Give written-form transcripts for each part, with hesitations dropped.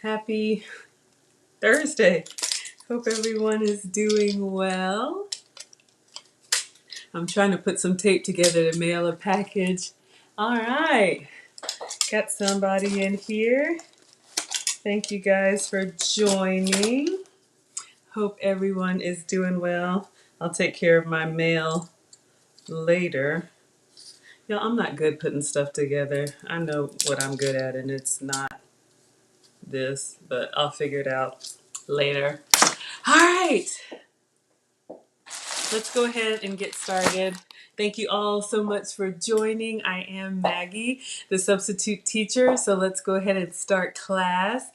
Happy Thursday. Hope everyone is doing well. I'm trying to put some tape together to mail a package. All right, got somebody in here. Thank you guys for joining. Hope everyone is doing well. I'll take care of my mail later. Y'all, I'm not good putting stuff together. I know what I'm good at, and it's not this, but I'll figure it out later. All right, let's go ahead and get started. Thank you all so much for joining. I am Maggie, the substitute teacher, so let's go ahead and start class.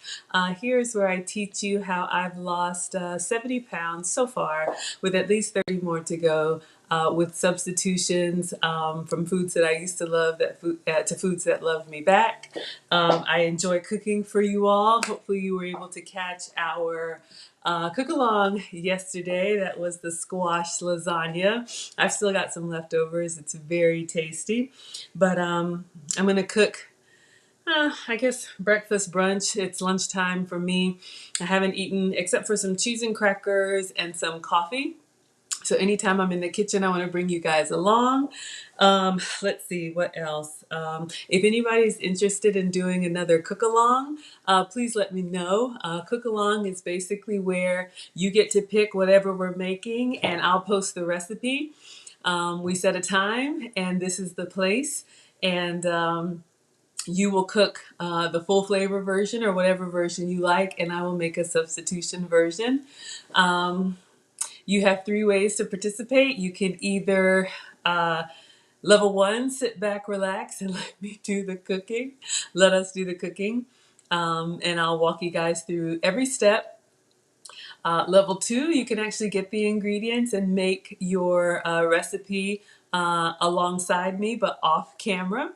Here's where I teach you how I've lost 70 pounds so far, with at least 30 more to go. With substitutions from foods that I used to love to foods that love me back. I enjoy cooking for you all. Hopefully you were able to catch our cook along yesterday. That was the squash lasagna. I've still got some leftovers. It's very tasty. But I'm going to cook I guess breakfast, brunch. It's lunchtime for me. I haven't eaten except for some cheese and crackers and some coffee. So anytime I'm in the kitchen, I want to bring you guys along. Let's see what else. If anybody's interested in doing another cook along, please let me know. Cook along is basically where you get to pick whatever we're making, and I'll post the recipe. We set a time, and this is the place, and you will cook the full flavor version or whatever version you like, and I will make a substitution version. You have 3 ways to participate. You can either level 1, sit back, relax, and let me do the cooking. Let us do the cooking. And I'll walk you guys through every step. Level 2, you can actually get the ingredients and make your recipe alongside me, but off camera.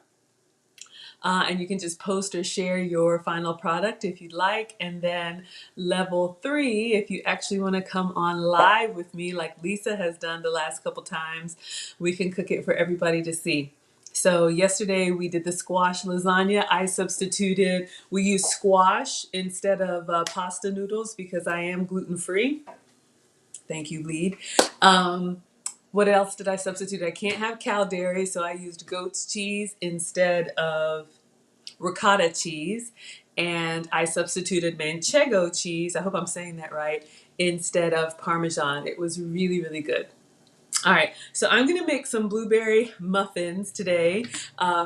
And you can just post or share your final product if you'd like. And then level 3, if you actually want to come on live with me like Lisa has done the last couple times, we can cook it for everybody to see. So yesterday we did the squash lasagna. I substituted, we used squash instead of pasta noodles because I am gluten free. Thank you, Lead. What else did I substitute? I can't have cow dairy, so I used goat's cheese instead of ricotta cheese, and I substituted manchego cheese, I hope I'm saying that right, instead of Parmesan. It was really, really good. All right, so I'm going to make some blueberry muffins today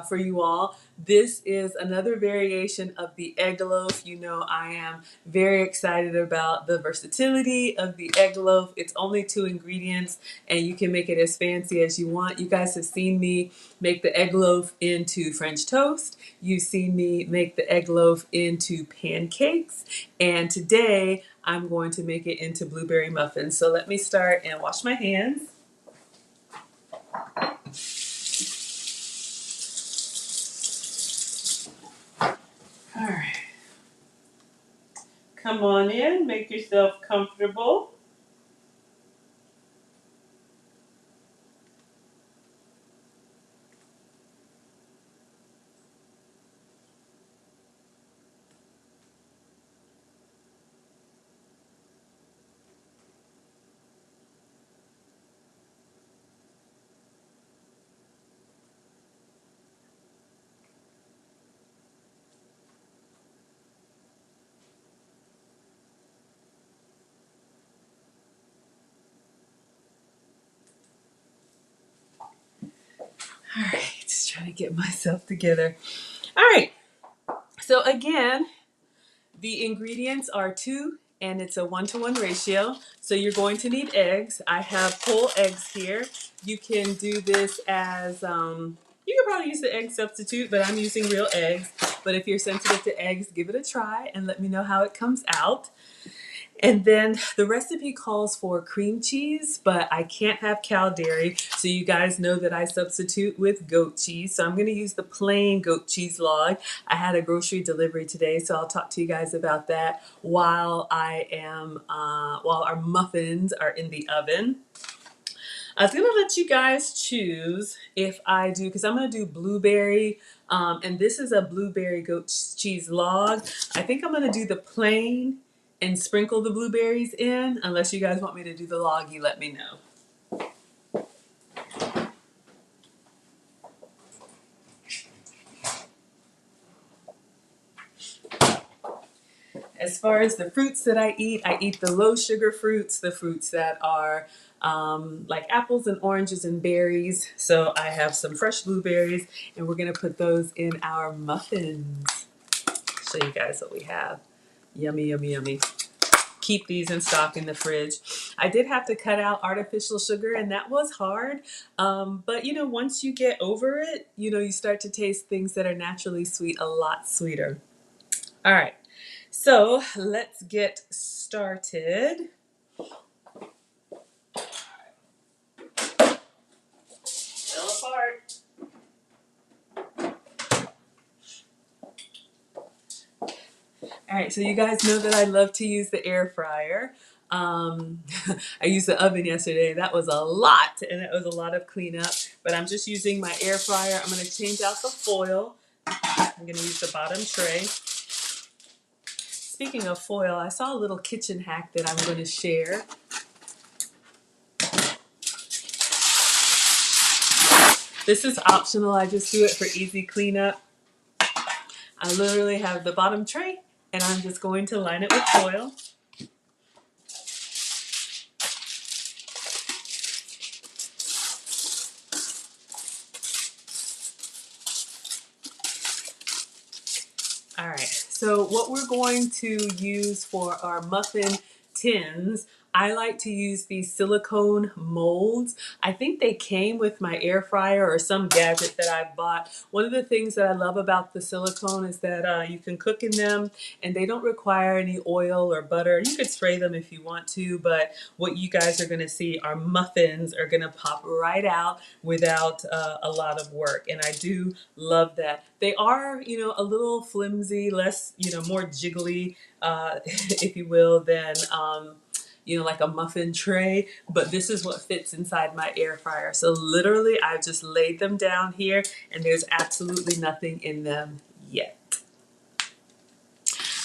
for you all. This is another variation of the egg loaf. You know, I am very excited about the versatility of the egg loaf. It's only 2 ingredients, and you can make it as fancy as you want. You guys have seen me make the egg loaf into French toast. You've seen me make the egg loaf into pancakes, and today I'm going to make it into blueberry muffins. So let me start and wash my hands. All right. Come on in, make yourself comfortable. All right, just trying to get myself together. All right, so again, the ingredients are 2, and it's a 1-to-1 ratio. So you're going to need eggs. I have whole eggs here. You can do this as, you can probably use the egg substitute, but I'm using real eggs. But if you're sensitive to eggs, give it a try and let me know how it comes out. And then the recipe calls for cream cheese, but I can't have cow dairy, so you guys know that I substitute with goat cheese. So I'm going to use the plain goat cheese log. I had a grocery delivery today, so I'll talk to you guys about that while our muffins are in the oven. I was gonna let you guys choose if I do, because I'm gonna do blueberry, and this is a blueberry goat cheese log. I think I'm gonna do the plain and sprinkle the blueberries in. Unless you guys want me to do the log, you let me know. As far as the fruits that I eat the low sugar fruits, the fruits that are like apples and oranges and berries. So I have some fresh blueberries, and we're gonna put those in our muffins. Show you guys what we have. Yummy, yummy, yummy. Keep these in stock in the fridge. I did have to cut out artificial sugar, and that was hard. But you know, once you get over it, you know, you start to taste things that are naturally sweet a lot sweeter. All right. So let's get started. Fell apart. All right, so you guys know that I love to use the air fryer. I used the oven yesterday. That was a lot, and it was a lot of cleanup. But I'm just using my air fryer. I'm going to change out the foil. I'm going to use the bottom tray. Speaking of foil, I saw a little kitchen hack that I'm going to share. This is optional. I just do it for easy cleanup. I literally have the bottom tray, and I'm just going to line it with foil. All right, so what we're going to use for our muffin tins, I like to use these silicone molds. I think they came with my air fryer or some gadget that I bought. One of the things that I love about the silicone is that you can cook in them, and they don't require any oil or butter. You could spray them if you want to, but what you guys are going to see, our muffins are going to pop right out without a lot of work, and I do love that. They are, you know, a little flimsy, less, you know, more jiggly, if you will, than you know, like a muffin tray, but this is what fits inside my air fryer. So literally, I've just laid them down here, and there's absolutely nothing in them yet.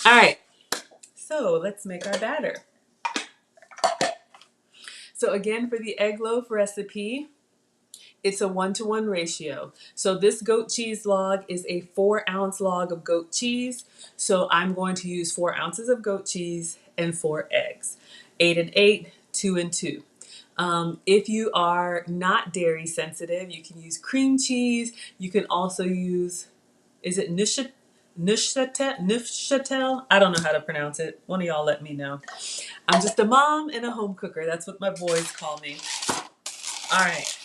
All right, so let's make our batter. So again, for the egg loaf recipe, it's a 1-to-1 ratio. So this goat cheese log is a 4-ounce log of goat cheese. So I'm going to use 4 ounces of goat cheese and 4 eggs. 8 and 8, 2 and 2. If you are not dairy sensitive, you can use cream cheese. You can also use, is it Neuchâtel? I don't know how to pronounce it. One of y'all let me know. I'm just a mom and a home cooker. That's what my boys call me. All right.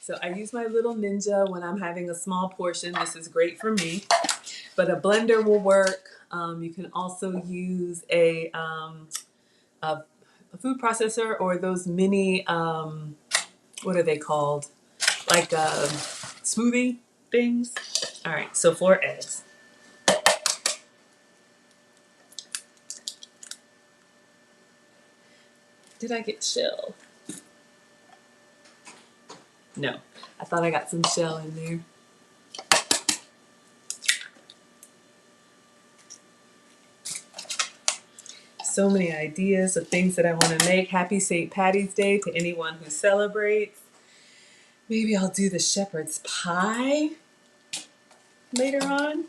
So I use my little Ninja when I'm having a small portion. This is great for me, but a blender will work. You can also use a food processor or those mini, what are they called? Like smoothie things. All right, so 4 eggs. Did I get shell? No, I thought I got some shell in there. So many ideas of things that I want to make. Happy St. Patty's Day to anyone who celebrates. Maybe I'll do the shepherd's pie later on.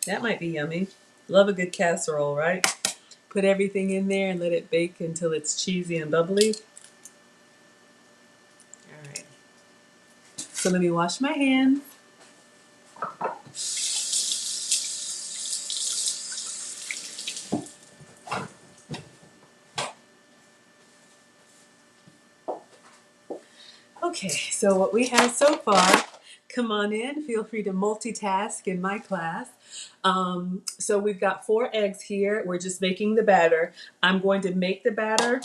That might be yummy. Love a good casserole, right? Put everything in there and let it bake until it's cheesy and bubbly. All right. So let me wash my hands. Okay, so what we have so far, come on in, feel free to multitask in my class. So we've got 4 eggs here. We're just making the batter. I'm going to make the batter.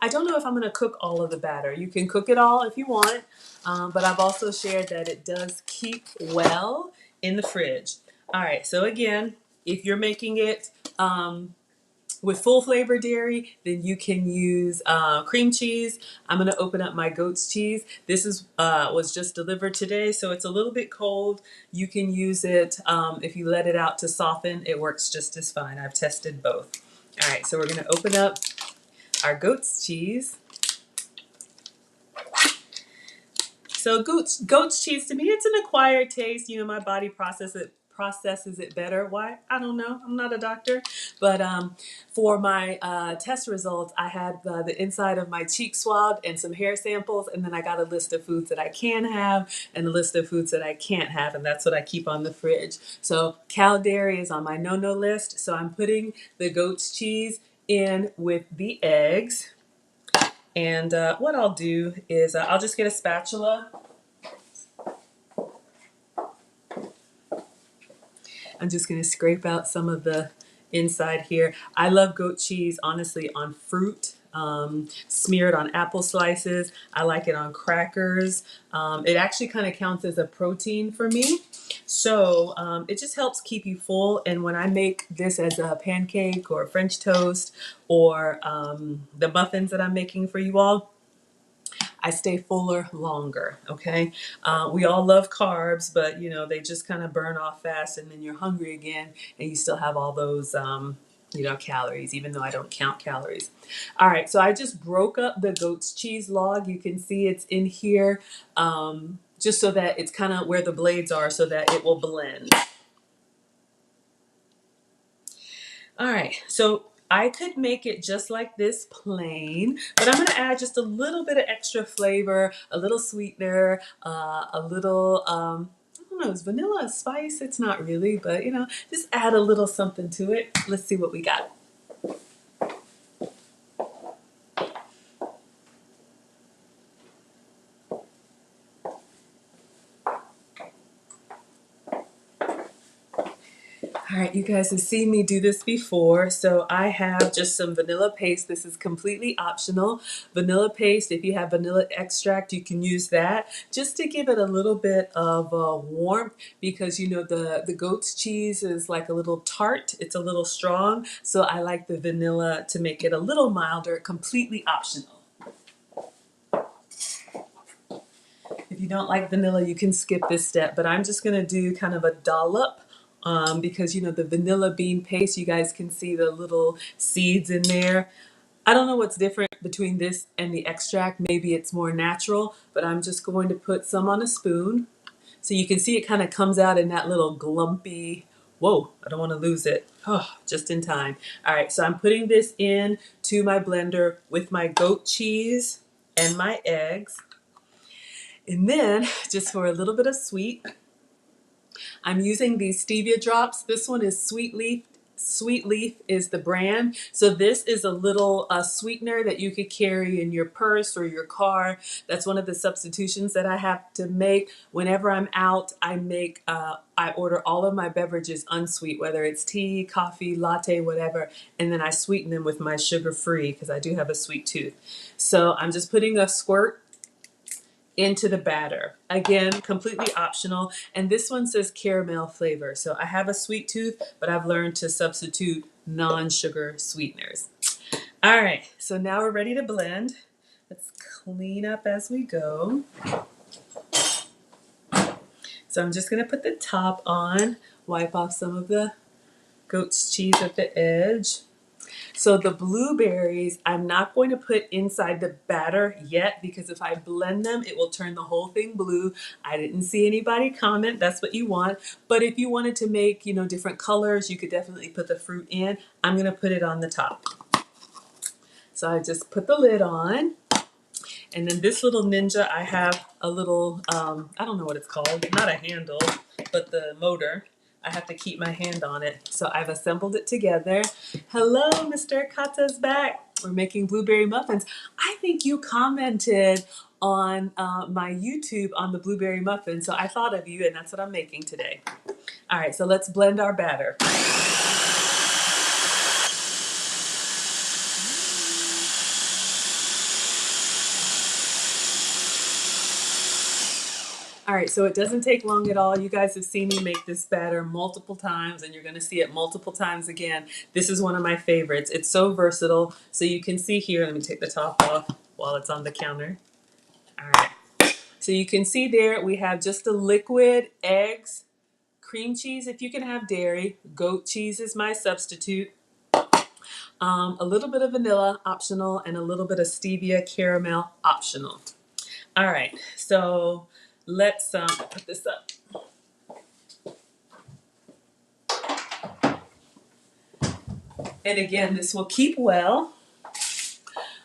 I don't know if I'm going to cook all of the batter. You can cook it all if you want, but I've also shared that it does keep well in the fridge. All right, so again, if you're making it with full flavor dairy, then you can use cream cheese. I'm gonna open up my goat's cheese. This is was just delivered today, so it's a little bit cold. You can use it if you let it out to soften. It works just as fine. I've tested both. All right, so we're gonna open up our goat's cheese. So goat's cheese, to me, it's an acquired taste. You know, my body processes it better. Why? I don't know. I'm not a doctor, but for my test results, I had the inside of my cheek swabbed and some hair samples, and then I got a list of foods that I can have and a list of foods that I can't have, and that's what I keep on the fridge. So cow dairy is on my no-no list. So I'm putting the goat's cheese in with the eggs. And what I'll do is I'll just get a spatula. I'm just going to scrape out some of the inside here. I love goat cheese, honestly, on fruit. Smear it on apple slices. I like it on crackers. It actually kind of counts as a protein for me. So it just helps keep you full. And when I make this as a pancake or French toast or the muffins that I'm making for you all, I stay fuller longer, okay? We all love carbs, but you know, they just kind of burn off fast and then you're hungry again and you still have all those, you know, calories, even though I don't count calories. All right, so I just broke up the goat's cheese log. You can see it's in here, just so that it's kind of where the blades are so that it will blend. All right, so I could make it just like this plain, but I'm gonna add just a little bit of extra flavor, a little sweetener, a little, I don't know, is vanilla a spice? It's not really, but you know, just add a little something to it. Let's see what we got. All right, you guys have seen me do this before. So I have just some vanilla paste. This is completely optional. Vanilla paste, if you have vanilla extract, you can use that just to give it a little bit of warmth because you know the goat's cheese is like a little tart. It's a little strong. So I like the vanilla to make it a little milder, completely optional. If you don't like vanilla, you can skip this step, but I'm just gonna do kind of a dollop because you know the vanilla bean paste, you guys can see the little seeds in there. I don't know what's different between this and the extract. Maybe it's more natural, but I'm just going to put some on a spoon. So you can see it kind of comes out in that little glumpy, whoa, I don't want to lose it. Oh, just in time. All right, so I'm putting this in to my blender with my goat cheese and my eggs. And then, just for a little bit of sweet, I'm using these stevia drops. This one is Sweet Leaf. Sweet Leaf is the brand. So this is a little sweetener that you could carry in your purse or your car. That's one of the substitutions that I have to make. Whenever I'm out, I order all of my beverages unsweet, whether it's tea, coffee, latte, whatever, and then I sweeten them with my sugar-free because I do have a sweet tooth. So I'm just putting a squirt into the batter. Again, completely optional. And this one says caramel flavor. So I have a sweet tooth, but I've learned to substitute non-sugar sweeteners. All right, so now we're ready to blend. Let's clean up as we go. So I'm just gonna put the top on, wipe off some of the goat's cheese at the edge. So the blueberries, I'm not going to put inside the batter yet because if I blend them, it will turn the whole thing blue. I didn't see anybody comment. That's what you want. But if you wanted to make, you know, different colors, you could definitely put the fruit in. I'm going to put it on the top. So I just put the lid on. And then this little ninja, I have a little, I don't know what it's called, not a handle, but the motor. I have to keep my hand on it. So I've assembled it together. Hello, Mr. Kata's back. We're making blueberry muffins. I think you commented on my YouTube on the blueberry muffin. So I thought of you and that's what I'm making today. All right, so let's blend our batter. All right, so it doesn't take long at all. You guys have seen me make this batter multiple times, and you're going to see it multiple times again. This is one of my favorites. It's so versatile. So you can see here, let me take the top off while it's on the counter. All right. So you can see there we have just the liquid, eggs, cream cheese if you can have dairy, goat cheese is my substitute, a little bit of vanilla optional, and a little bit of stevia caramel optional. All right, so let's put this up. And again, this will keep well.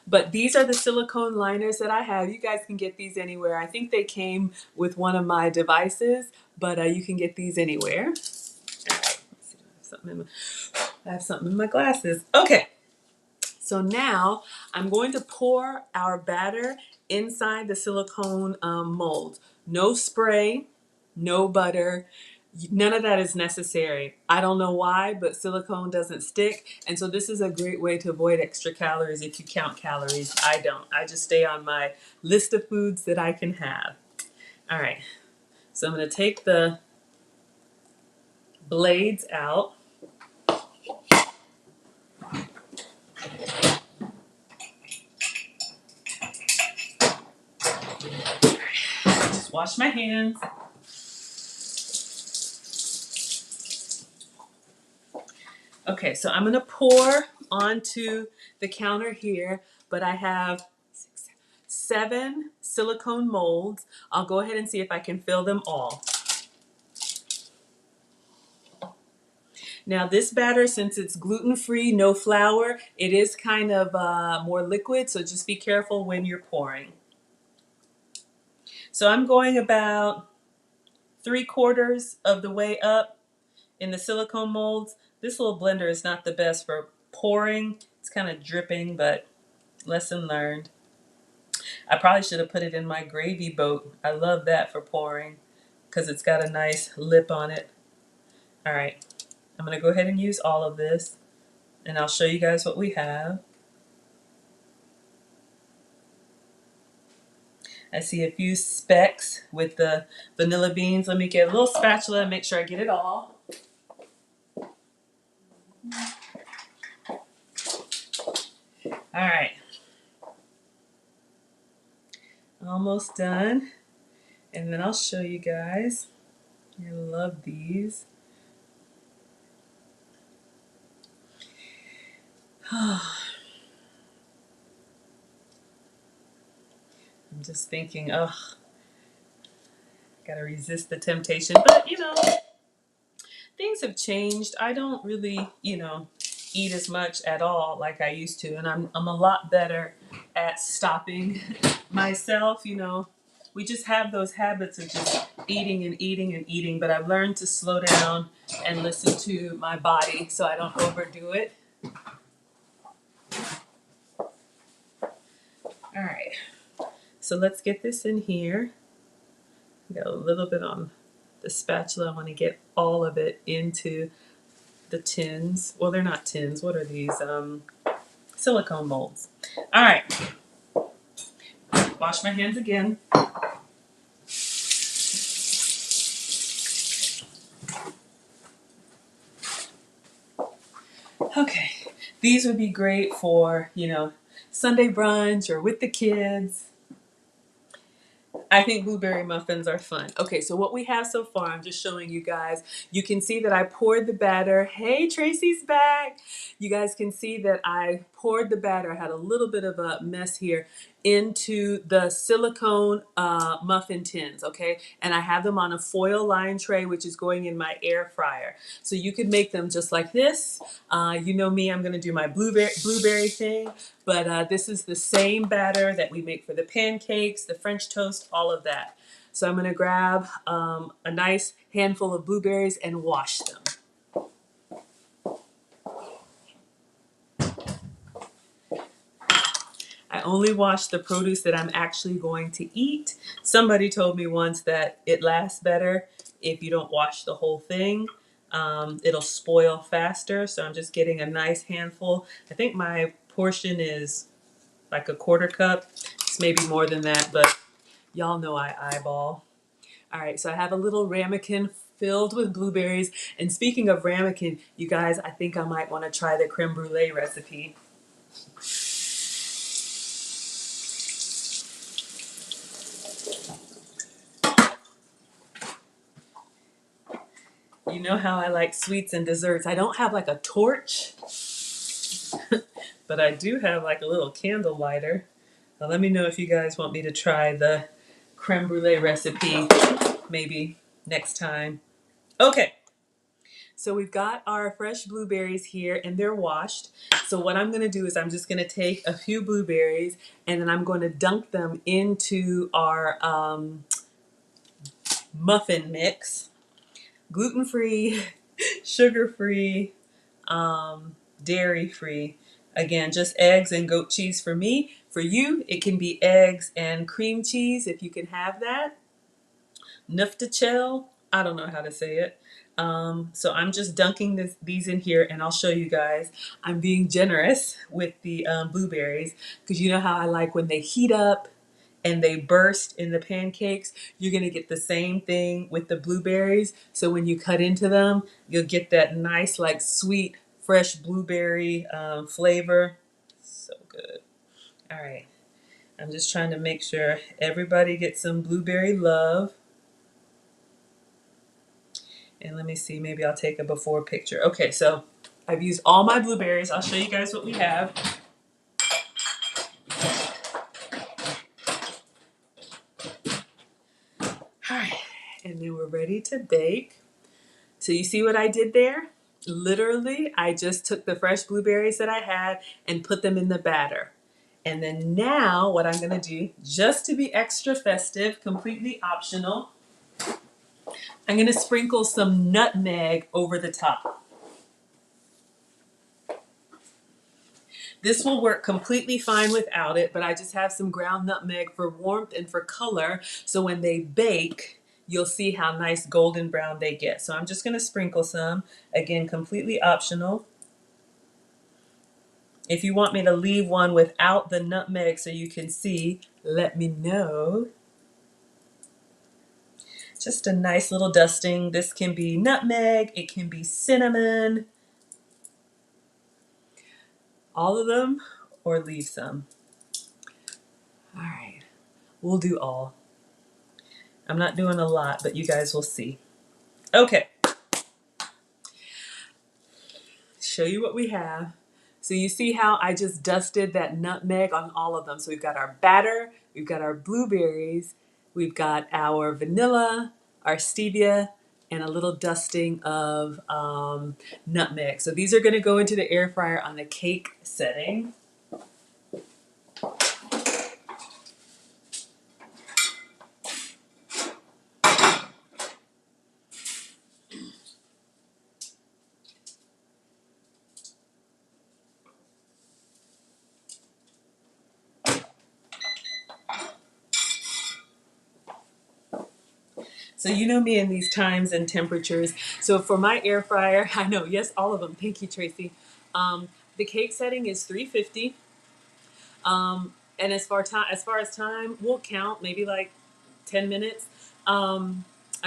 But these are the silicone liners that I have. You guys can get these anywhere. I think they came with one of my devices, but you can get these anywhere. All right, let's see, I have something in my glasses. Okay, so now I'm going to pour our batter inside the silicone mold. No spray, no butter. None of that is necessary. I don't know why, but silicone doesn't stick. And so this is a great way to avoid extra calories if you count calories. I don't. I just stay on my list of foods that I can have. All right. So I'm going to take the blades out. Just wash my hands. Okay, so I'm going to pour onto the counter here, but I have 7 silicone molds. I'll go ahead and see if I can fill them all. Now this batter, since it's gluten-free, no flour, it is kind of more liquid, so just be careful when you're pouring. So I'm going about 3/4 of the way up in the silicone molds. This little blender is not the best for pouring. It's kind of dripping, but lesson learned. I probably should have put it in my gravy boat. I love that for pouring because it's got a nice lip on it. All right, I'm going to go ahead and use all of this, and I'll show you guys what we have. I see a few specks with the vanilla beans. Let me get a little spatula and make sure I get it all. All right. Almost done. And then I'll show you guys. I love these. I'm just thinking, oh, gotta resist the temptation. But, things have changed. I don't really, eat as much at all like I used to. And I'm a lot better at stopping myself, We just have those habits of just eating and eating and eating. But I've learned to slow down and listen to my body so I don't overdo it. All right. So let's get this in here. Got a little bit on the spatula. I want to get all of it into the tins. Well, they're not tins. What are these? Silicone molds. All right. Wash my hands again. Okay. These would be great for, Sunday brunch or with the kids. I think blueberry muffins are fun. Okay, so what we have so far, I'm just showing you guys. You can see that I poured the batter. Hey, Tracy's back. You guys can see that I poured the batter. I had a little bit of a mess here into the silicone muffin tins, okay? And I have them on a foil lined tray, which is going in my air fryer. So you could make them just like this. You know me, I'm gonna do my blueberry thing, but this is the same batter that we make for the pancakes, the French toast, all of that. So I'm gonna grab a nice handful of blueberries and wash them. I only wash the produce that I'm actually going to eat. Somebody told me once that it lasts better if you don't wash the whole thing. It'll spoil faster, so I'm just getting a nice handful. I think my portion is like a 1/4 cup. It's maybe more than that, but y'all know I eyeball. All All right, so I have a little ramekin filled with blueberries. And speaking of ramekin, you guys, I think I might want to try the creme brulee recipe. You know how I like sweets and desserts. I don't have like a torch, but I do have like a little candle lighter. Now let me know if you guys want me to try the creme brulee recipe maybe next time. Okay, so we've got our fresh blueberries here and they're washed. So what I'm gonna do is I'm just gonna take a few blueberries and then I'm going to dunk them into our muffin mix. Gluten-free, sugar-free, dairy-free. Again, just eggs and goat cheese for me. For you, it can be eggs and cream cheese if you can have that. Nuftachel, I don't know how to say it. So I'm just dunking these in here and I'll show you guys. I'm being generous with the blueberries because you know how I like when they heat up and they burst in the pancakes. You're gonna get the same thing with the blueberries. So when you cut into them, you'll get that nice like sweet, fresh blueberry flavor. So good. All right, I'm just trying to make sure everybody gets some blueberry love. And let me see, maybe I'll take a before picture. Okay, so I've used all my blueberries. I'll show you guys what we have. All right, and then we're ready to bake. So you see what I did there? Literally, I just took the fresh blueberries that I had and put them in the batter. And then now what I'm gonna do, just to be extra festive, completely optional, I'm gonna sprinkle some nutmeg over the top. This will work completely fine without it, but I just have some ground nutmeg for warmth and for color. So when they bake, you'll see how nice golden brown they get. So I'm just gonna sprinkle some, again, completely optional. If you want me to leave one without the nutmeg so you can see, let me know. Just a nice little dusting. This can be nutmeg, it can be cinnamon, all of them, or leave some. All right, we'll do all. I'm not doing a lot, but you guys will see. Okay, show you what we have. So you see how I just dusted that nutmeg on all of them. So we've got our batter, we've got our blueberries, we've got our vanilla, our stevia, and a little dusting of nutmeg. So these are gonna go into the air fryer on the cake setting. So you know me in these times and temperatures. So for my air fryer, I know, yes, all of them. Thank you, Tracy. The cake setting is 350. And as far as time, we'll count maybe like 10 minutes. I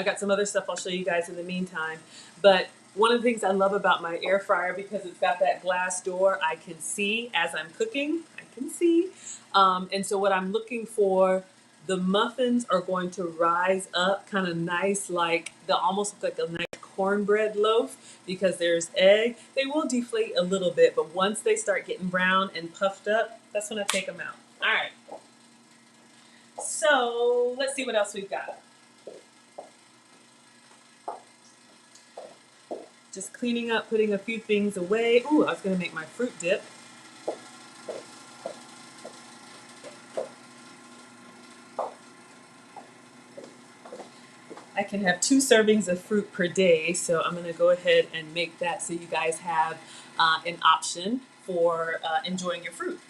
got some other stuff I'll show you guys in the meantime. But one of the things I love about my air fryer, because it's got that glass door, I can see as I'm cooking. I can see. And so what I'm looking for, the muffins are going to rise up kind of nice, like they'll almost look like a nice cornbread loaf because there's egg. They will deflate a little bit, but once they start getting brown and puffed up, that's when I take them out. All right. So let's see what else we've got. Just cleaning up, putting a few things away. Ooh, I was gonna make my fruit dip. I can have 2 servings of fruit per day, so I'm gonna go ahead and make that so you guys have an option for enjoying your fruit.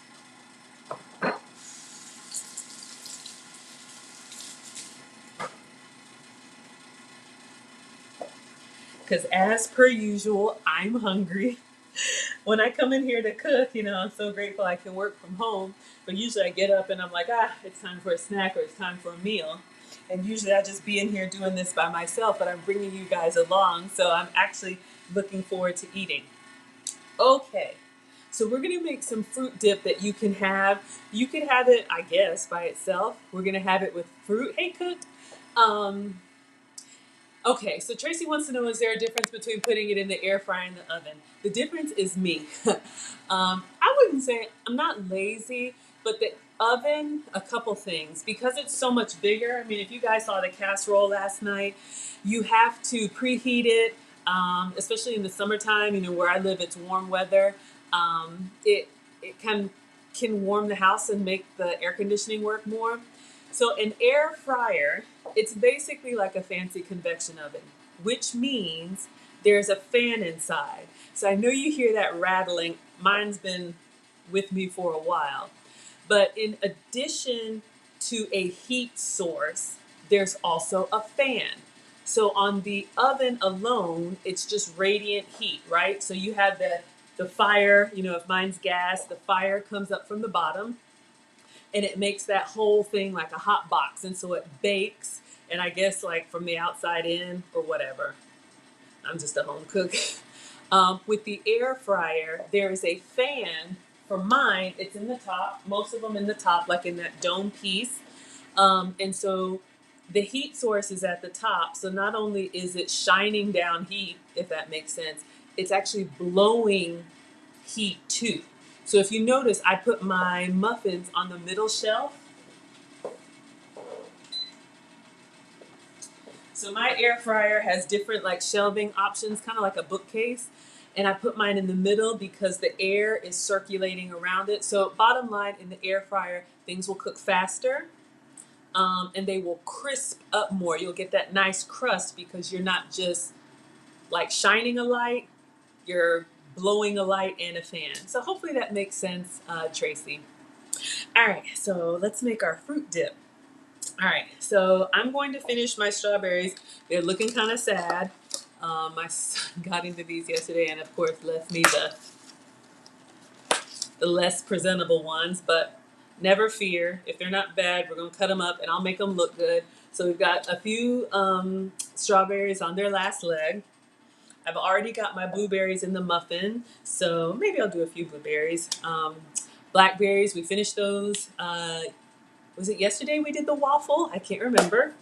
Because as per usual, I'm hungry. When I come in here to cook, you know, I'm so grateful I can work from home. But usually I get up and I'm like, it's time for a snack or it's time for a meal. And usually I just be in here doing this by myself, but I'm bringing you guys along, so I'm actually looking forward to eating. Okay, so we're gonna make some fruit dip that you can have. You can have it, I guess, by itself. We're gonna have it with fruit. Hey, Cook. Um, Okay, so Tracy wants to know, is there a difference between putting it in the air fryer and the oven? The difference is me. I wouldn't say I'm not lazy, but the oven, a couple things. Because it's so much bigger, I mean, if you guys saw the casserole last night, you have to preheat it, especially in the summertime, you know, where I live, it's warm weather. It can warm the house and make the air conditioning work more. So an air fryer, it's basically like a fancy convection oven, which means there's a fan inside. So I know you hear that rattling. Mine's been with me for a while. But in addition to a heat source, there's also a fan. So on the oven alone, it's just radiant heat, right? So you have the fire, you know, if mine's gas, the fire comes up from the bottom and it makes that whole thing like a hot box. And so it bakes, and I guess like from the outside in or whatever. I'm just a home cook. With the air fryer, there is a fan. For mine, it's in the top, most of them in the top, like in that dome piece. And so the heat source is at the top. So not only is it shining down heat, if that makes sense, it's actually blowing heat too. So if you notice, I put my muffins on the middle shelf. So my air fryer has different like shelving options, kind of like a bookcase. And I put mine in the middle because the air is circulating around it. So bottom line, in the air fryer, things will cook faster, and they will crisp up more. You'll get that nice crust because you're not just like shining a light, you're blowing a light and a fan. So hopefully that makes sense, Tracy. All right, so let's make our fruit dip. All right, so I'm going to finish my strawberries. They're looking kind of sad. My son got into these yesterday and of course left me the less presentable ones, but never fear. If they're not bad, we're gonna cut them up and I'll make them look good. So we've got a few strawberries on their last leg. I've already got my blueberries in the muffin, so maybe I'll do a few blueberries. Blackberries, we finished those. Was it yesterday we did the waffle? I can't remember.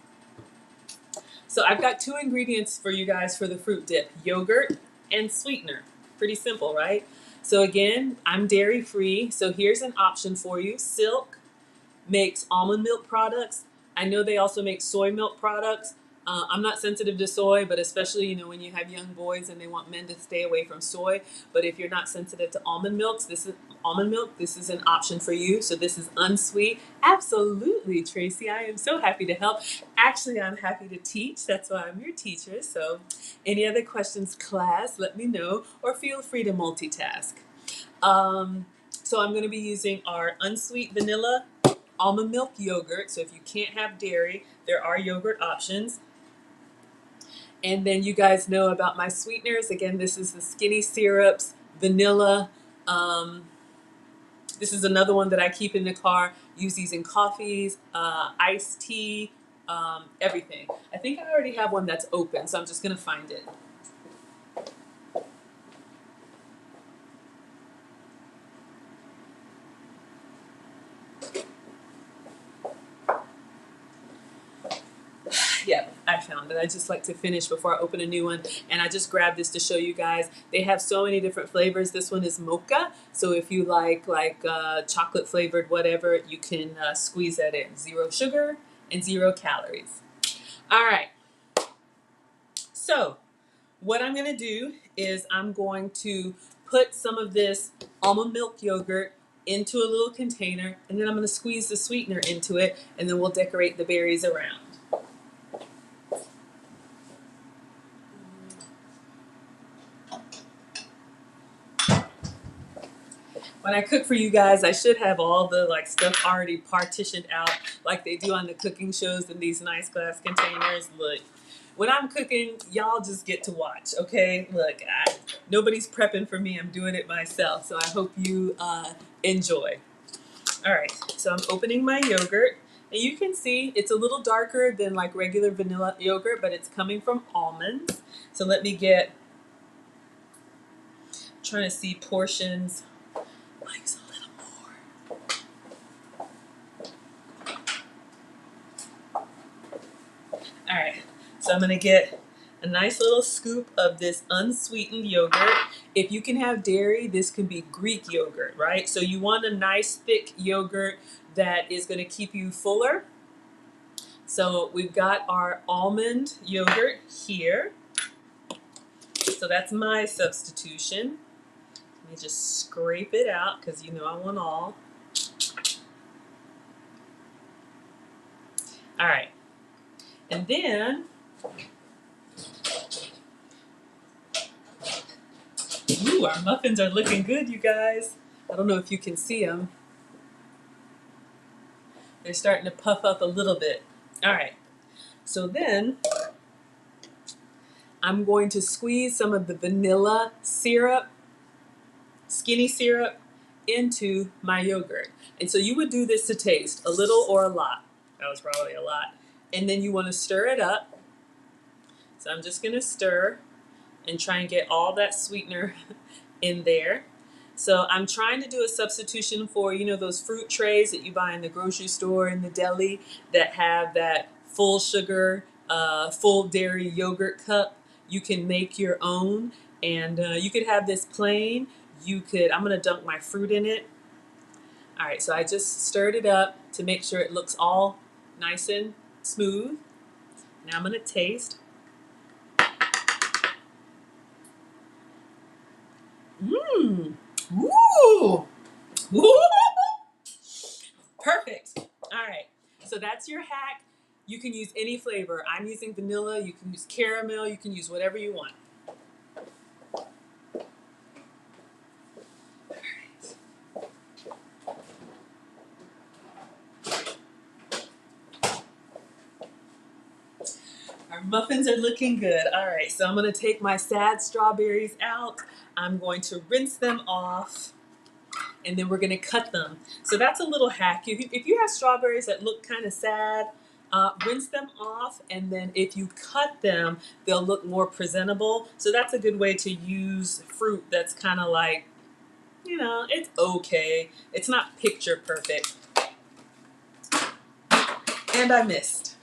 So I've got two ingredients for you guys for the fruit dip: yogurt and sweetener. Pretty simple, right? So again, I'm dairy free, so here's an option for you. Silk makes almond milk products. I know they also make soy milk products. I'm not sensitive to soy, but especially, you know, when you have young boys and they want men to stay away from soy. But if you're not sensitive to almond milk, this is an option for you. So this is unsweet. Absolutely, Tracy. I am so happy to help. Actually, I'm happy to teach. That's why I'm your teacher. So any other questions, class, let me know, or feel free to multitask. So I'm going to be using our unsweet vanilla almond milk yogurt. So if you can't have dairy, there are yogurt options. And then you guys know about my sweeteners. Again, this is the skinny syrups, vanilla. This is another one that I keep in the car. Use these in coffees, iced tea, everything. I think I already have one that's open, so I'm just going to find it. Yep, I found it. I just like to finish before I open a new one. And I just grabbed this to show you guys. They have so many different flavors. This one is mocha. So if you like chocolate flavored whatever, you can squeeze that in. 0 sugar and 0 calories. All right. So what I'm going to do is I'm going to put some of this almond milk yogurt into a little container, and then I'm going to squeeze the sweetener into it, and then we'll decorate the berries around. When I cook for you guys, I should have all the like stuff already partitioned out like they do on the cooking shows in these nice glass containers. Look, when I'm cooking, y'all just get to watch, okay? Look, nobody's prepping for me. I'm doing it myself, so I hope you enjoy. All right, so I'm opening my yogurt. And you can see it's a little darker than like regular vanilla yogurt, but it's coming from almonds. So let me get, trying to see portions. I'll use a little more. All right, so I'm gonna get a nice little scoop of this unsweetened yogurt. If you can have dairy, this can be Greek yogurt, right? So you want a nice thick yogurt that is gonna keep you fuller. So we've got our almond yogurt here. So that's my substitution. Let me just scrape it out because you know I want all. All right, and then ooh, our muffins are looking good, you guys. I don't know if you can see them. They're starting to puff up a little bit. All right, so then I'm going to squeeze some of the vanilla syrup, skinny syrup, into my yogurt. And so you would do this to taste, a little or a lot. That was probably a lot. And then you want to stir it up. So I'm just going to stir and try and get all that sweetener in there. So I'm trying to do a substitution for, you know, those fruit trays that you buy in the grocery store, in the deli, that have that full sugar, full dairy yogurt cup. You can make your own, and you could have this plain. You could, I'm gonna dunk my fruit in it. All right, so I just stirred it up to make sure it looks all nice and smooth. Now I'm gonna taste. Mmm. Woo! Woo! Perfect. All right. So that's your hack. You can use any flavor. I'm using vanilla. You can use caramel. You can use whatever you want. All right. Our muffins are looking good. All right. So I'm going to take my sad strawberries out. I'm going to rinse them off. And then we're going to cut them. So that's a little hack. If you have strawberries that look kind of sad, rinse them off, and then if you cut them, they'll look more presentable. So that's a good way to use fruit that's kind of like, you know, it's okay. It's not picture perfect. And I missed.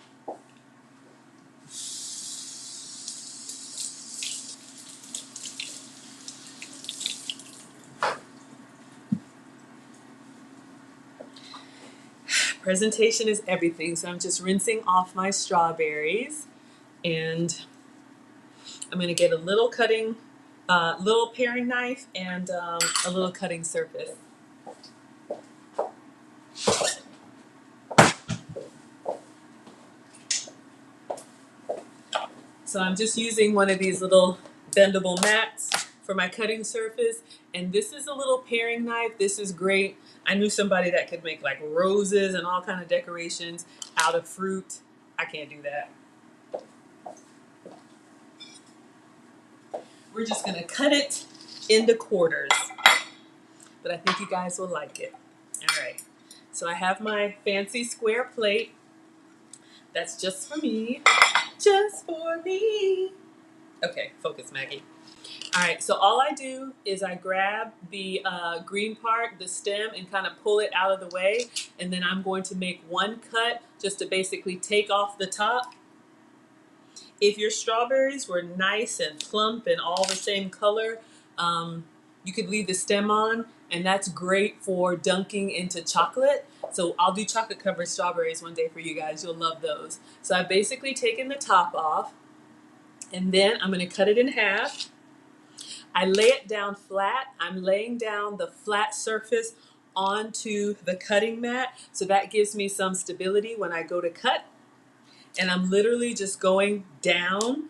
Presentation is everything. So I'm just rinsing off my strawberries, and I'm going to get a little cutting, little paring knife and a little cutting surface. So I'm just using one of these little bendable mats for my cutting surface. And this is a little paring knife. This is great. I knew somebody that could make like roses and all kind of decorations out of fruit. I can't do that. We're just gonna cut it into quarters. But I think you guys will like it. All right. So I have my fancy square plate. That's just for me. Just for me. Okay, focus, Maggie. All right, so all I do is I grab the green part, the stem, and kind of pull it out of the way. And then I'm going to make one cut just to basically take off the top. If your strawberries were nice and plump and all the same color, you could leave the stem on, and that's great for dunking into chocolate. So I'll do chocolate covered strawberries one day for you guys. You'll love those. So I've basically taken the top off, and then I'm going to cut it in half. I lay it down flat. I'm laying down the flat surface onto the cutting mat, so that gives me some stability when I go to cut. And I'm literally just going down.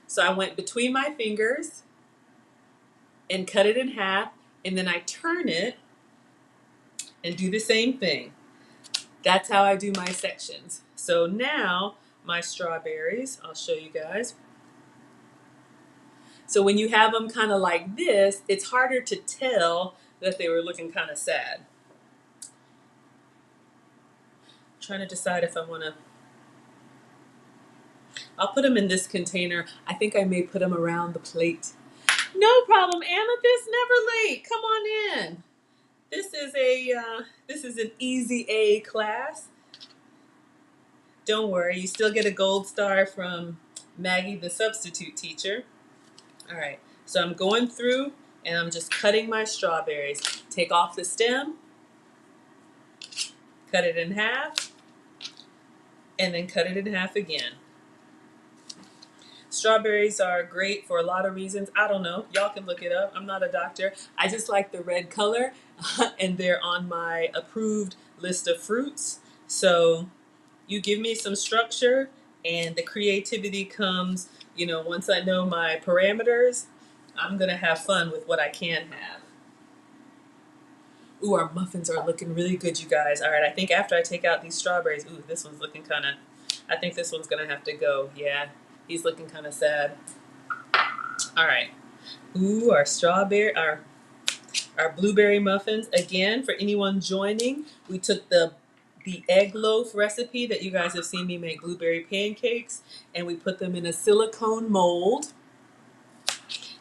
So I went between my fingers and cut it in half, and then I turn it and do the same thing. That's how I do my sections. So now my strawberries, I'll show you guys. So when you have them kind of like this, it's harder to tell that they were looking kind of sad. trying to decide if I want to. I'll put them in this container. I think I may put them around the plate. No problem, Amethyst. Never late. Come on in. This is an easy A class. Don't worry, you still get a gold star from Maggie, the substitute teacher. All right. So I'm going through and I'm just cutting my strawberries. Take off the stem, cut it in half, and then cut it in half again. Strawberries are great for a lot of reasons. I don't know. Y'all can look it up. I'm not a doctor. I just like the red color, and they're on my approved list of fruits. So you give me some structure, and the creativity comes, once I know my parameters, I'm going to have fun with what I can have. Ooh, our muffins are looking really good, you guys. All right, I think after I take out these strawberries, ooh, this one's looking kind of, I think this one's going to have to go. Yeah, he's looking kind of sad. All right. Ooh, our blueberry muffins. Again, for anyone joining, we took the egg loaf recipe that you guys have seen me make blueberry pancakes, and we put them in a silicone mold,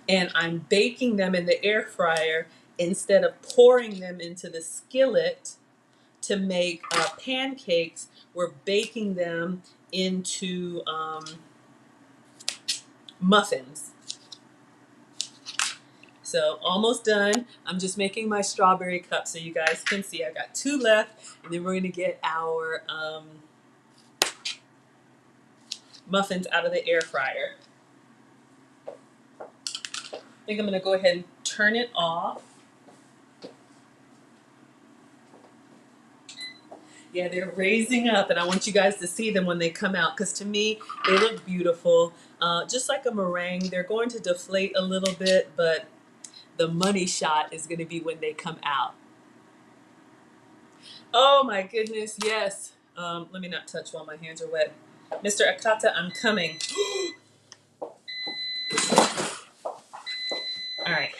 and I'm baking them in the air fryer instead of pouring them into the skillet to make pancakes. We're baking them into muffins. So almost done. I'm just making my strawberry cup so you guys can see. I've got 2 left, and then we're going to get our muffins out of the air fryer. I think I'm going to go ahead and turn it off. Yeah, they're raising up, and I want you guys to see them when they come out, because to me, they look beautiful. Just like a meringue, they're going to deflate a little bit, but the money shot is going to be when they come out. Oh my goodness, yes. Let me not touch while my hands are wet. Mr. Akata, I'm coming. All right.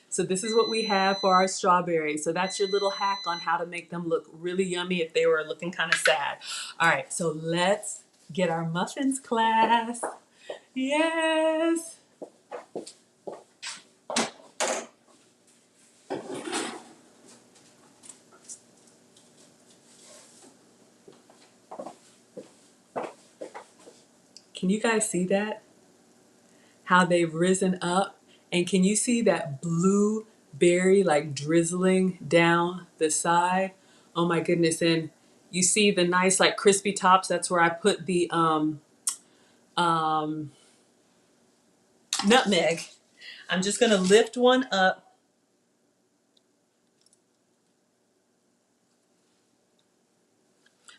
So this is what we have for our strawberries. So that's your little hack on how to make them look really yummy if they were looking kind of sad. All right, so let's get our muffins, class. Yes. Can you guys see that? How they've risen up? And can you see that blueberry like drizzling down the side? Oh my goodness. And you see the nice like crispy tops. That's where I put the nutmeg. I'm just going to lift one up.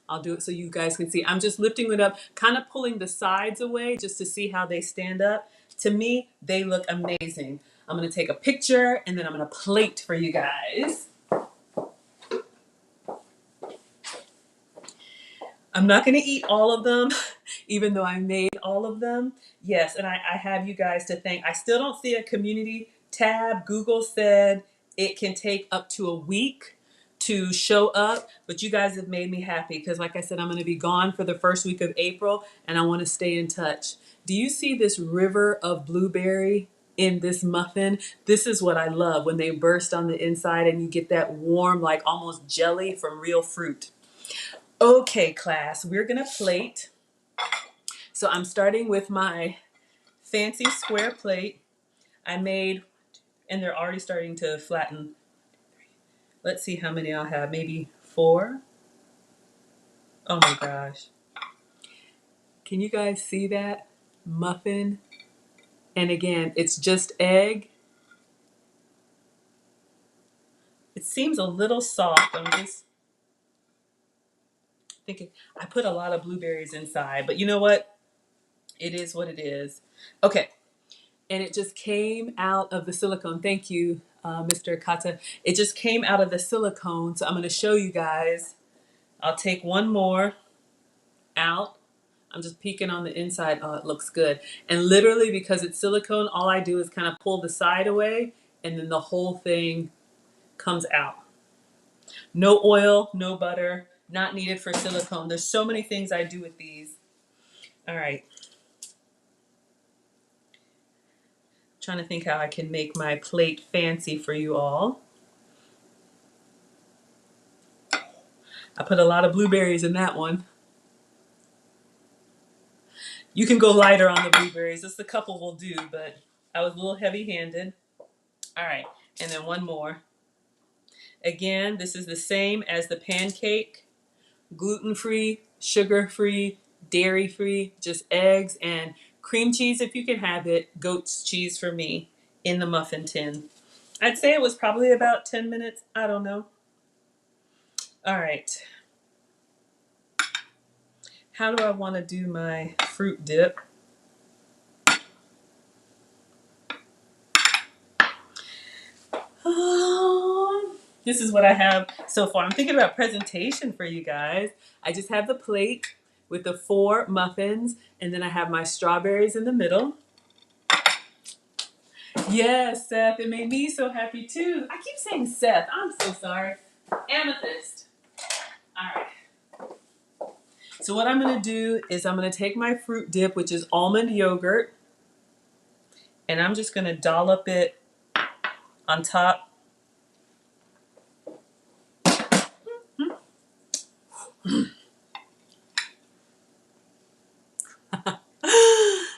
I'll do it so you guys can see. I'm just lifting it up, kind of pulling the sides away just to see how they stand up. To me, they look amazing. I'm going to take a picture and then I'm going to plate for you guys. I'm not going to eat all of them, even though I made all of them. Yes, and I have you guys to thank. I still don't see a community tab. Google said it can take up to a week to show up, but you guys have made me happy because, like I said, I'm going to be gone for the first week of April, and I want to stay in touch. Do you see this river of blueberry in this muffin? This is what I love, when they burst on the inside and you get that warm, like almost jelly from real fruit. Okay, class, we're gonna plate. So I'm starting with my fancy square plate. I made, and they're already starting to flatten. Let's see how many I'll have, maybe 4. Oh my gosh. Can you guys see that muffin? And again, it's just egg. It seems a little soft. I'm just thinking, I put a lot of blueberries inside, but you know what? It is what it is. Okay. And it just came out of the silicone. Thank you, Mr. Kata. It just came out of the silicone. So I'm going to show you guys. I'll take one more out. I'm just peeking on the inside. Oh, it looks good. And literally, because it's silicone, all I do is kind of pull the side away, and then the whole thing comes out. No oil, no butter, Not needed for silicone. There's so many things I do with these. All right. Trying to think how I can make my plate fancy for you all. I put a lot of blueberries in that one. You can go lighter on the blueberries. Just a couple will do, but I was a little heavy-handed. All right, and then one more. Again, this is the same as the pancake. Gluten-free, sugar-free, dairy-free, just eggs and cream cheese if you can have it. Goat's cheese for me in the muffin tin. I'd say it was probably about 10 minutes. I don't know. All right. How do I want to do my fruit dip? This is what I have so far. I'm thinking about presentation for you guys. I just have the plate with the 4 muffins, and then I have my strawberries in the middle. Yes, Seth, it made me so happy too. I keep saying Seth. I'm so sorry. Amethyst. All right. So what I'm going to do is I'm going to take my fruit dip, which is almond yogurt, and I'm just going to dollop it on top.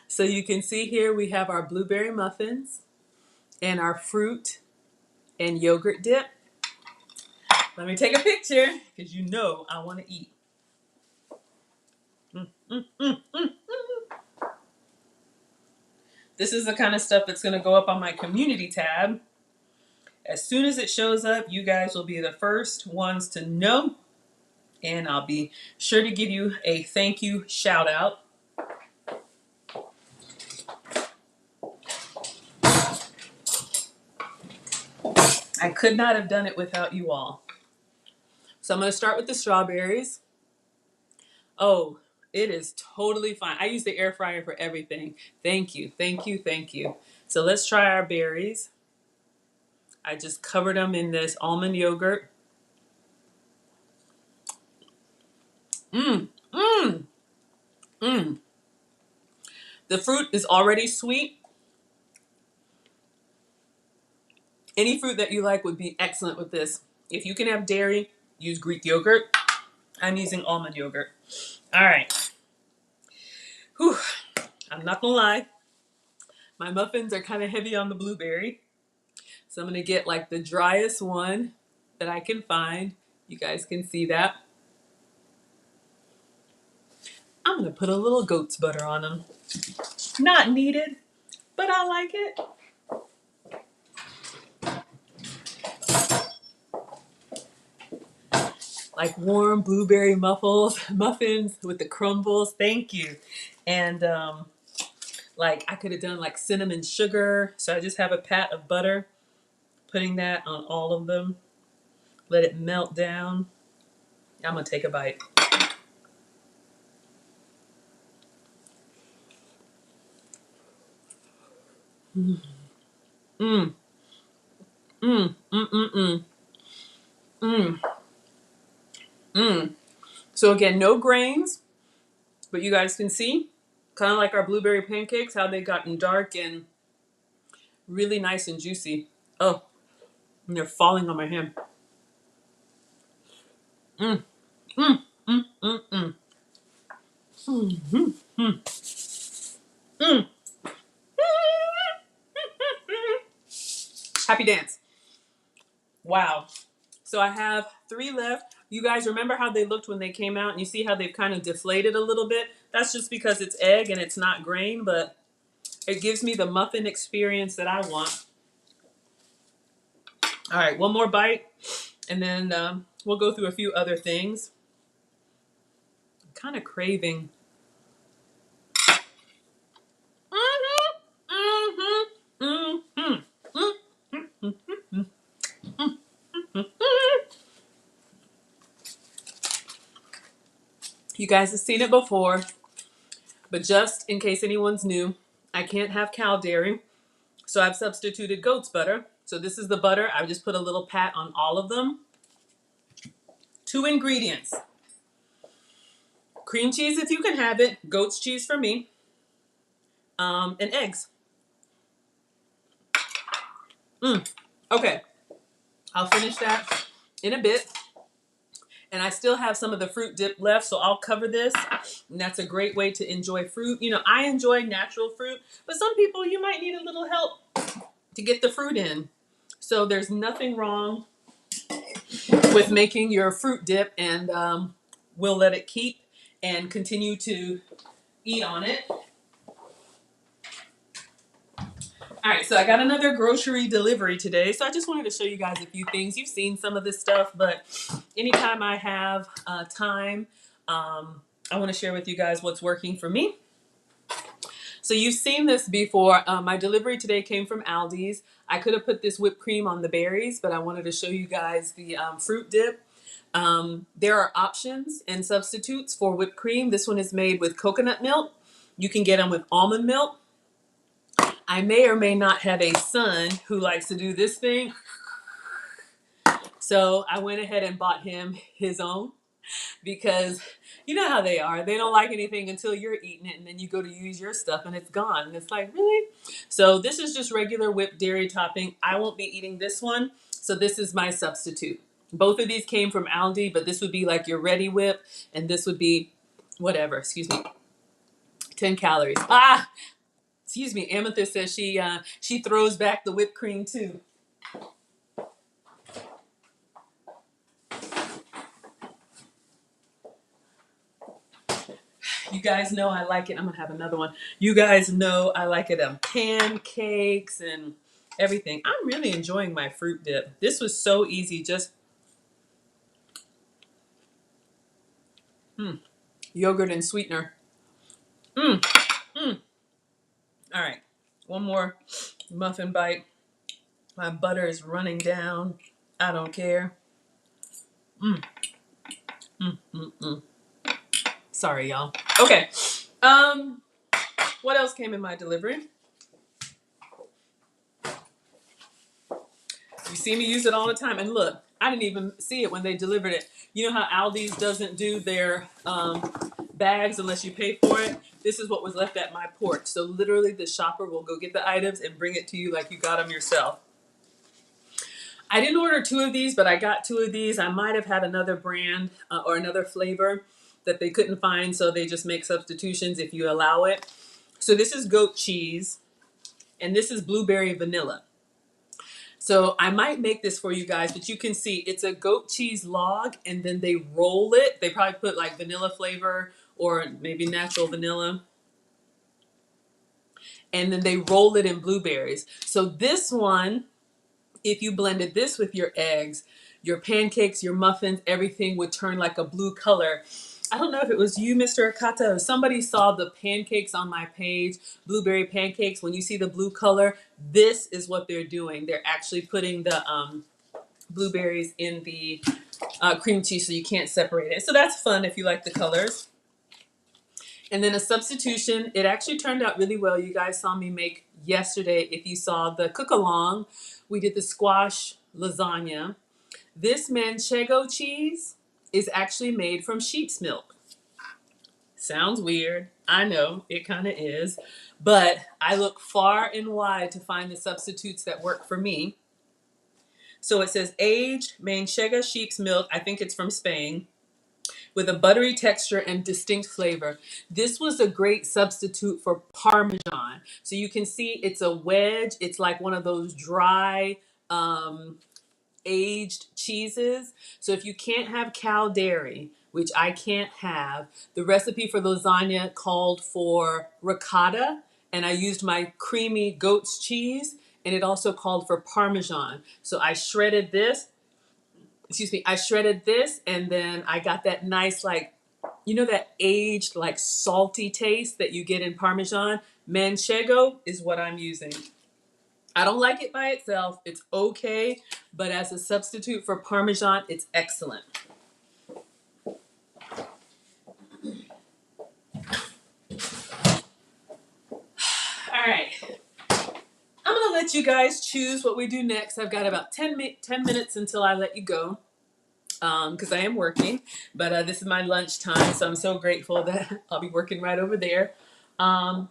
So you can see here we have our blueberry muffins and our fruit and yogurt dip. Let me take a picture because you know I want to eat. This is the kind of stuff that's going to go up on my community tab. As soon as it shows up, you guys will be the first ones to know, and I'll be sure to give you a thank you shout out. I could not have done it without you all. So I'm going to start with the strawberries. Oh, it is totally fine. I use the air fryer for everything. Thank you, thank you, thank you. So let's try our berries. I just covered them in this almond yogurt. Mmm, mmm, mmm. The fruit is already sweet. Any fruit that you like would be excellent with this. If you can have dairy, use Greek yogurt. I'm using almond yogurt. All right. Whew. I'm not gonna lie. My muffins are kind of heavy on the blueberry. So I'm gonna get like the driest one that I can find. You guys can see that. I'm gonna put a little goat's butter on them. Not needed, but I like it. Like warm blueberry muffins with the crumbles. Thank you. And like I could have done like cinnamon sugar. So I just have a pat of butter, putting that on all of them. Let it melt down. I'm gonna take a bite. Mmm. Mmm. Mmm. Mmm. Mmm. Mmm. So again, no grains, but you guys can see, kind of like our blueberry pancakes, how they gotten dark and really nice and juicy. Oh, and they're falling on my hand. Mmm. Mmm. Mmm. Mmm. Mmm. Mmm. Mmm. Mmm. Happy dance. Wow. So I have 3 left. You guys remember how they looked when they came out, and you see how they've kind of deflated a little bit? That's just because it's egg and it's not grain, but it gives me the muffin experience that I want. All right, one more bite, and then we'll go through a few other things. I'm kind of craving. You guys have seen it before, but just in case anyone's new, I can't have cow dairy, so I've substituted goat's butter. So this is the butter. I just put a little pat on all of them. 2 ingredients. Cream cheese if you can have it. Goat's cheese for me. And eggs. Okay, I'll finish that in a bit. And I still have some of the fruit dip left, so I'll cover this. And that's a great way to enjoy fruit. You know, I enjoy natural fruit, but some people, you might need a little help to get the fruit in. So there's nothing wrong with making your fruit dip, and we'll let it keep and continue to eat on it. All right, so I got another grocery delivery today. So I just wanted to show you guys a few things. You've seen some of this stuff, but anytime I have time, I want to share with you guys what's working for me. So you've seen this before. My delivery today came from Aldi's. I could have put this whipped cream on the berries, but I wanted to show you guys the fruit dip. There are options and substitutes for whipped cream. This one is made with coconut milk. You can get them with almond milk. I may or may not have a son who likes to do this thing. So I went ahead and bought him his own, because you know how they are. They don't like anything until you're eating it, and then you go to use your stuff and it's gone. And it's like, really? So this is just regular whipped dairy topping. I won't be eating this one, so this is my substitute. Both of these came from Aldi, but this would be like your ready whip, and this would be whatever, excuse me, 10 calories. Excuse me, Amethyst says she throws back the whipped cream too. You guys know I like it. I'm gonna have another one. You guys know I like it on pancakes and everything. I'm really enjoying my fruit dip. This was so easy. Just yogurt and sweetener. All right, one more muffin bite. My butter is running down. I don't care. Sorry, y'all. Okay. What else came in my delivery? You see me use it all the time. And look, I didn't even see it when they delivered it. You know how Aldi's doesn't do their bags unless you pay for it? This is what was left at my porch. So literally the shopper will go get the items and bring it to you like you got them yourself. I didn't order 2 of these, but I got 2 of these. I might have had another brand or another flavor that they couldn't find, so they just make substitutions if you allow it. So this is goat cheese, and this is blueberry vanilla. So I might make this for you guys, but you can see it's a goat cheese log, and then they roll it. They probably put like vanilla flavor or maybe natural vanilla. And then they roll it in blueberries. So this one, if you blended this with your eggs, your pancakes, your muffins, everything would turn like a blue color. I don't know if it was you, Mr. Akata, or somebody saw the pancakes on my page, blueberry pancakes. When you see the blue color, this is what they're doing. They're actually putting the blueberries in the cream cheese so you can't separate it. So that's fun if you like the colors. And then a substitution, it actually turned out really well. You guys saw me make yesterday. If you saw the cook along, we did the squash lasagna. This manchego cheese is actually made from sheep's milk. Sounds weird. I know, it kind of is. But I look far and wide to find the substitutes that work for me. So it says aged manchego sheep's milk. I think it's from Spain, with a buttery texture and distinct flavor. This was a great substitute for Parmesan. So you can see it's a wedge. It's like one of those dry, aged cheeses. So if you can't have cow dairy, which I can't have, the recipe for lasagna called for ricotta, and I used my creamy goat's cheese, and it also called for Parmesan. So I shredded this. I shredded this, and then I got that nice, like, you know, that aged, like, salty taste that you get in Parmesan. Manchego is what I'm using. I don't like it by itself. It's okay, but as a substitute for Parmesan, it's excellent. All right. I'm going to let you guys choose what we do next. I've got about 10 minutes until I let you go. because I am working, but this is my lunch time, so I'm so grateful that I'll be working right over there. Um,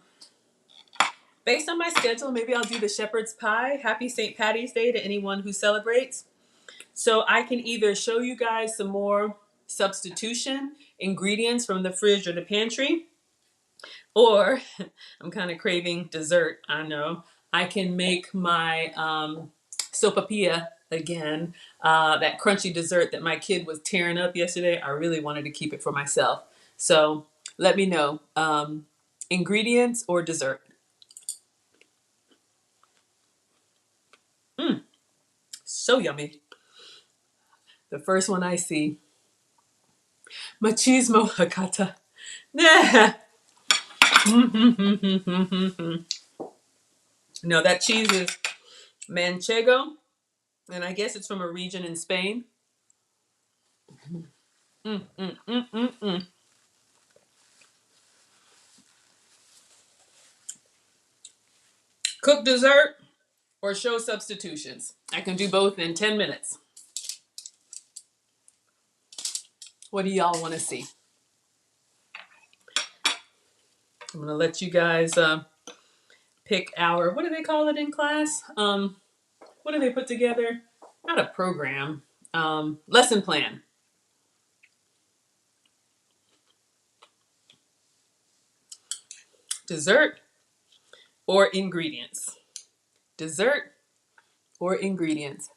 Based on my schedule, maybe I'll do the shepherd's pie. Happy St. Patty's Day to anyone who celebrates. So I can either show you guys some more substitution ingredients from the fridge or the pantry, or I'm kind of craving dessert. I know. I can make my sopapilla again, that crunchy dessert that my kid was tearing up yesterday. I really wanted to keep it for myself. So let me know. Ingredients or dessert? Mm, so yummy. The first one I see, machismo hakata. Nah. No, that cheese is manchego, and I guess it's from a region in Spain. Mm, mm, mm, mm, mm. Cook dessert or show substitutions. I can do both in 10 minutes. What do y'all want to see? I'm going to let you guys pick our, what do they call it in class? What do they put together? Not a program, lesson plan. Dessert or ingredients? Dessert or ingredients?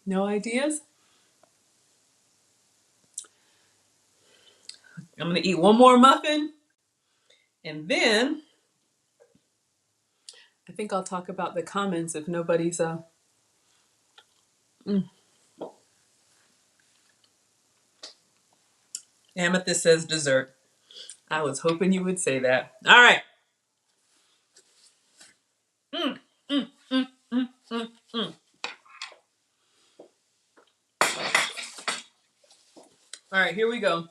No ideas? I'm going to eat one more muffin, and then I think I'll talk about the comments if nobody's mm. Amethyst says dessert. I was hoping you would say that. All right. Mm, mm, mm, mm, mm, mm. All right, here we go.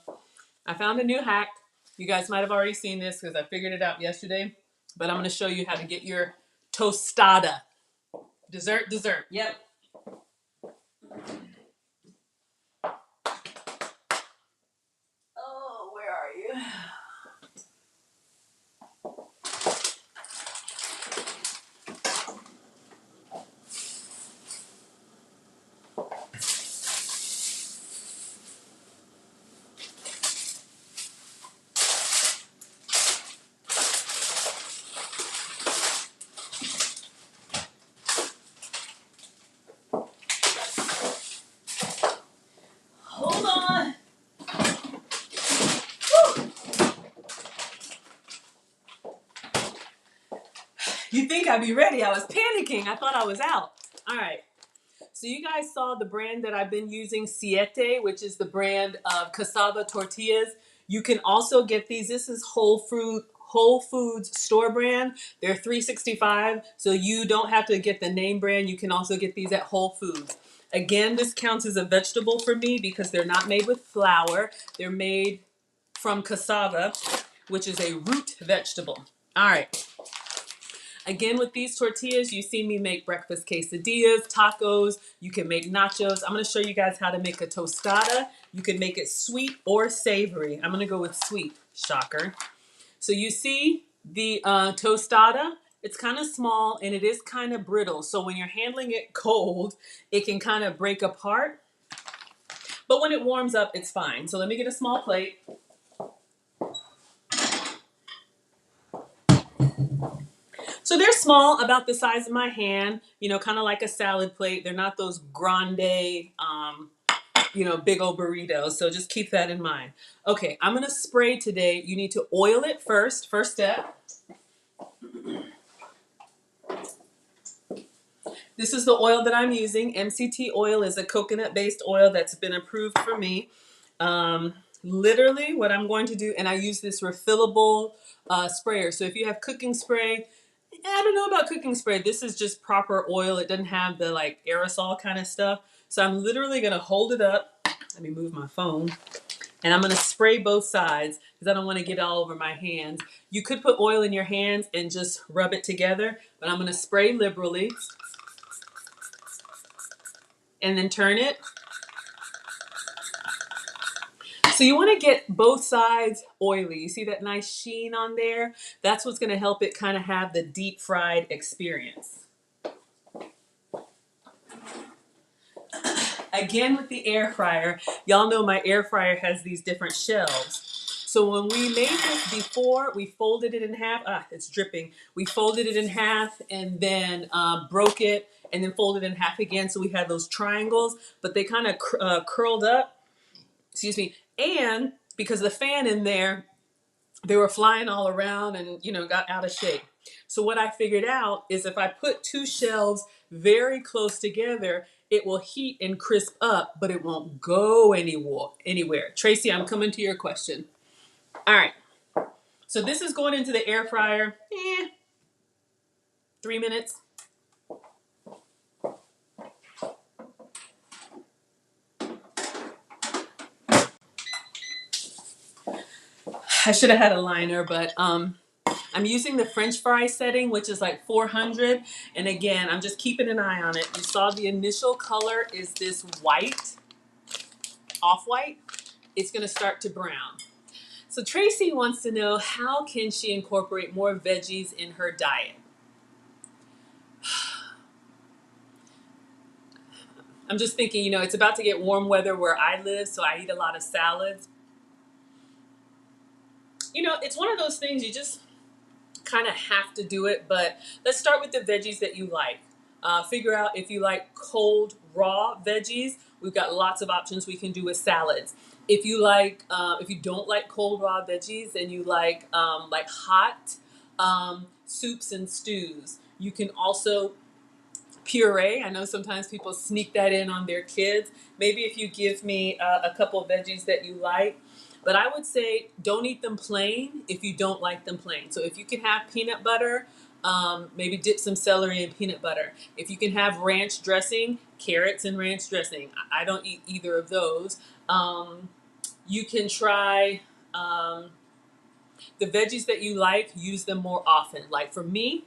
I found a new hack. You guys might have already seen this because I figured it out yesterday, but I'm going to show you how to get your tostada. Dessert, dessert. Yep. Oh, where are you? Hold on. Woo. You think I'd be ready? I was panicking. I thought I was out. All right. So you guys saw the brand that I've been using, Siete, which is the brand of cassava tortillas. You can also get these. This is Whole Foods store brand. They're $3.65, so you don't have to get the name brand. You can also get these at Whole Foods. Again, this counts as a vegetable for me because they're not made with flour. They're made from cassava, which is a root vegetable. All right. Again, with these tortillas, you see me make breakfast quesadillas, tacos. You can make nachos. I'm going to show you guys how to make a tostada. You can make it sweet or savory. I'm going to go with sweet, shocker. So you see the tostada, it's kind of small and it is kind of brittle. So when you're handling it cold, it can kind of break apart. But when it warms up, it's fine. So let me get a small plate. So they're small, about the size of my hand, kind of like a salad plate. They're not those grande, big old burritos. So just keep that in mind. Okay, I'm going to spray today. You need to oil it first. First step. This is the oil that I'm using. MCT oil is a coconut-based oil that's been approved for me. Literally what I'm going to do, and I use this refillable sprayer. So if you have cooking spray, I don't know about cooking spray. This is just proper oil. It doesn't have the like aerosol kind of stuff. So I'm literally going to hold it up. Let me move my phone. And I'm going to spray both sides. because I don't want to get it all over my hands. You could put oil in your hands and just rub it together, but I'm going to spray liberally and then turn it. So you want to get both sides oily. You see that nice sheen on there? That's what's going to help it kind of have the deep fried experience. Again with the air fryer, y'all know my air fryer has these different shelves. So when we made this before, we folded it in half. It's dripping. We folded it in half and then broke it and then folded it in half again. So we had those triangles, but they kind of curled up. Excuse me. And because the fan in there, they were flying all around and got out of shape. So what I figured out is if I put two shelves very close together, it will heat and crisp up, but it won't go anywhere. Tracy, I'm coming to your question. All right. So this is going into the air fryer. 3 minutes. I should have had a liner, but I'm using the French fry setting, which is like 400. And again, I'm just keeping an eye on it. You saw the initial color is this white, off-white. It's going to start to brown. So Tracy wants to know, how can she incorporate more veggies in her diet? I'm just thinking, it's about to get warm weather where I live, so I eat a lot of salads. It's one of those things you just kind of have to do it, but let's start with the veggies that you like. Figure out if you like cold, raw veggies. We've got lots of options we can do with salads. If you don't like cold, raw veggies and you like hot soups and stews, you can also puree. I know sometimes people sneak that in on their kids. Maybe if you give me a couple of veggies that you like. But I would say don't eat them plain if you don't like them plain. So if you can have peanut butter, maybe dip some celery in peanut butter. If you can have ranch dressing, carrots and ranch dressing. I don't eat either of those. You can try the veggies that you like, use them more often. Like for me,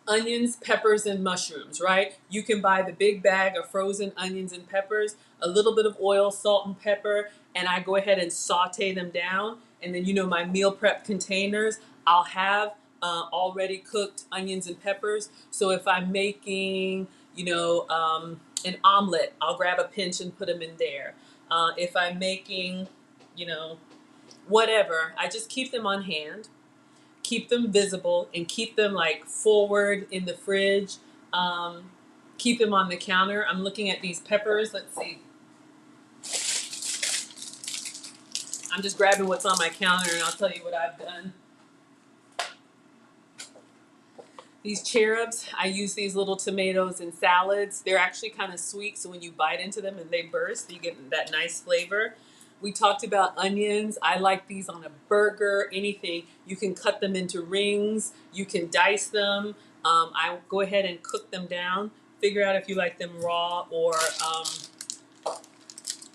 onions, peppers, and mushrooms, right? You can buy the big bag of frozen onions and peppers, a little bit of oil, salt, and pepper, and I go ahead and saute them down. And then, my meal prep containers, I'll have already cooked onions and peppers. So if I'm making, an omelet, I'll grab a pinch and put them in there. If I'm making, whatever, I just keep them on hand, keep them visible, and keep them like forward in the fridge. Um, Keep them on the counter. I'm looking at these peppers. Let's see. I'm just grabbing what's on my counter and I'll tell you what I've done. These cherubs, I use these little tomatoes in salads. They're actually kind of sweet, so when you bite into them and they burst, you get that nice flavor. We talked about onions. I like these on a burger, anything. You can cut them into rings. You can dice them. I go ahead and cook them down. Figure out if you like them raw or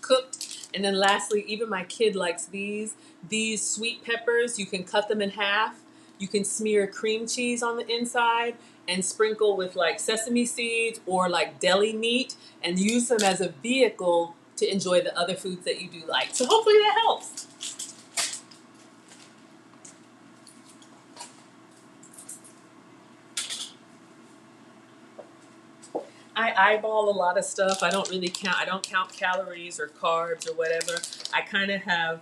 cooked. And then lastly, even my kid likes these. These sweet peppers, you can cut them in half. You can smear cream cheese on the inside and sprinkle with like sesame seeds or like deli meat and use them as a vehicle to enjoy the other foods that you do like. So hopefully that helps. I eyeball a lot of stuff. I don't really count. I don't count calories or carbs or whatever. I kind of have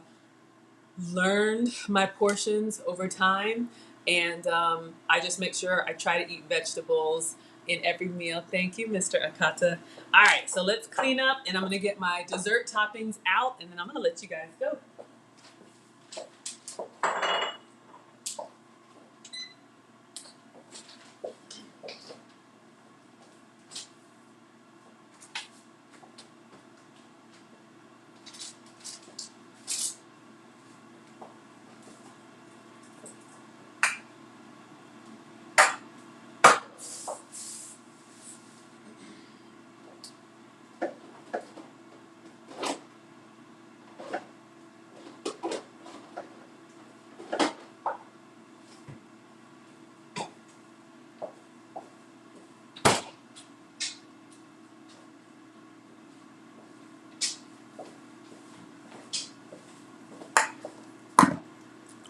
learned my portions over time, and I just make sure I try to eat vegetables in every meal. Thank you, Mr. Akata. All right, so let's clean up, and I'm going to get my dessert toppings out, and then I'm going to let you guys go.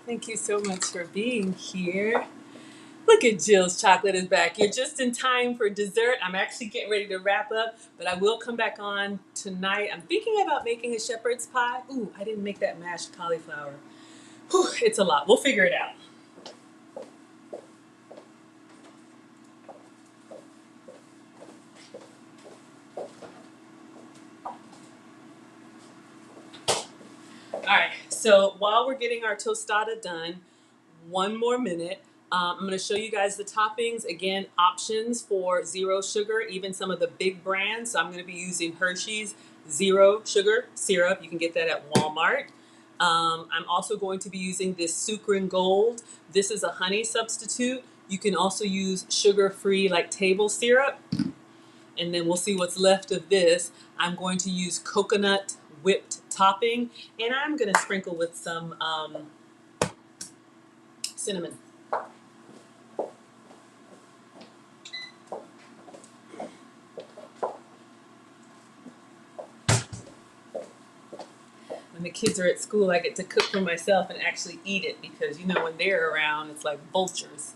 Thank you so much for being here. Look at Jill's chocolate is back. You're just in time for dessert. I'm actually getting ready to wrap up, but I will come back on tonight. I'm thinking about making a shepherd's pie. Ooh, I didn't make that mashed cauliflower. Whew, it's a lot. We'll figure it out. All right, so while we're getting our tostada done, one more minute. I'm going to show you guys the toppings. Again, options for zero sugar, even some of the big brands. So I'm going to be using Hershey's zero sugar syrup. You can get that at Walmart. I'm also going to be using this Sucrin Gold. This is a honey substitute. You can also use sugar-free like table syrup. And then we'll see what's left of this. I'm going to use coconut whipped topping. And I'm going to sprinkle with some cinnamon. When the kids are at school, I get to cook for myself and actually eat it because, you know, when they're around, it's like vultures.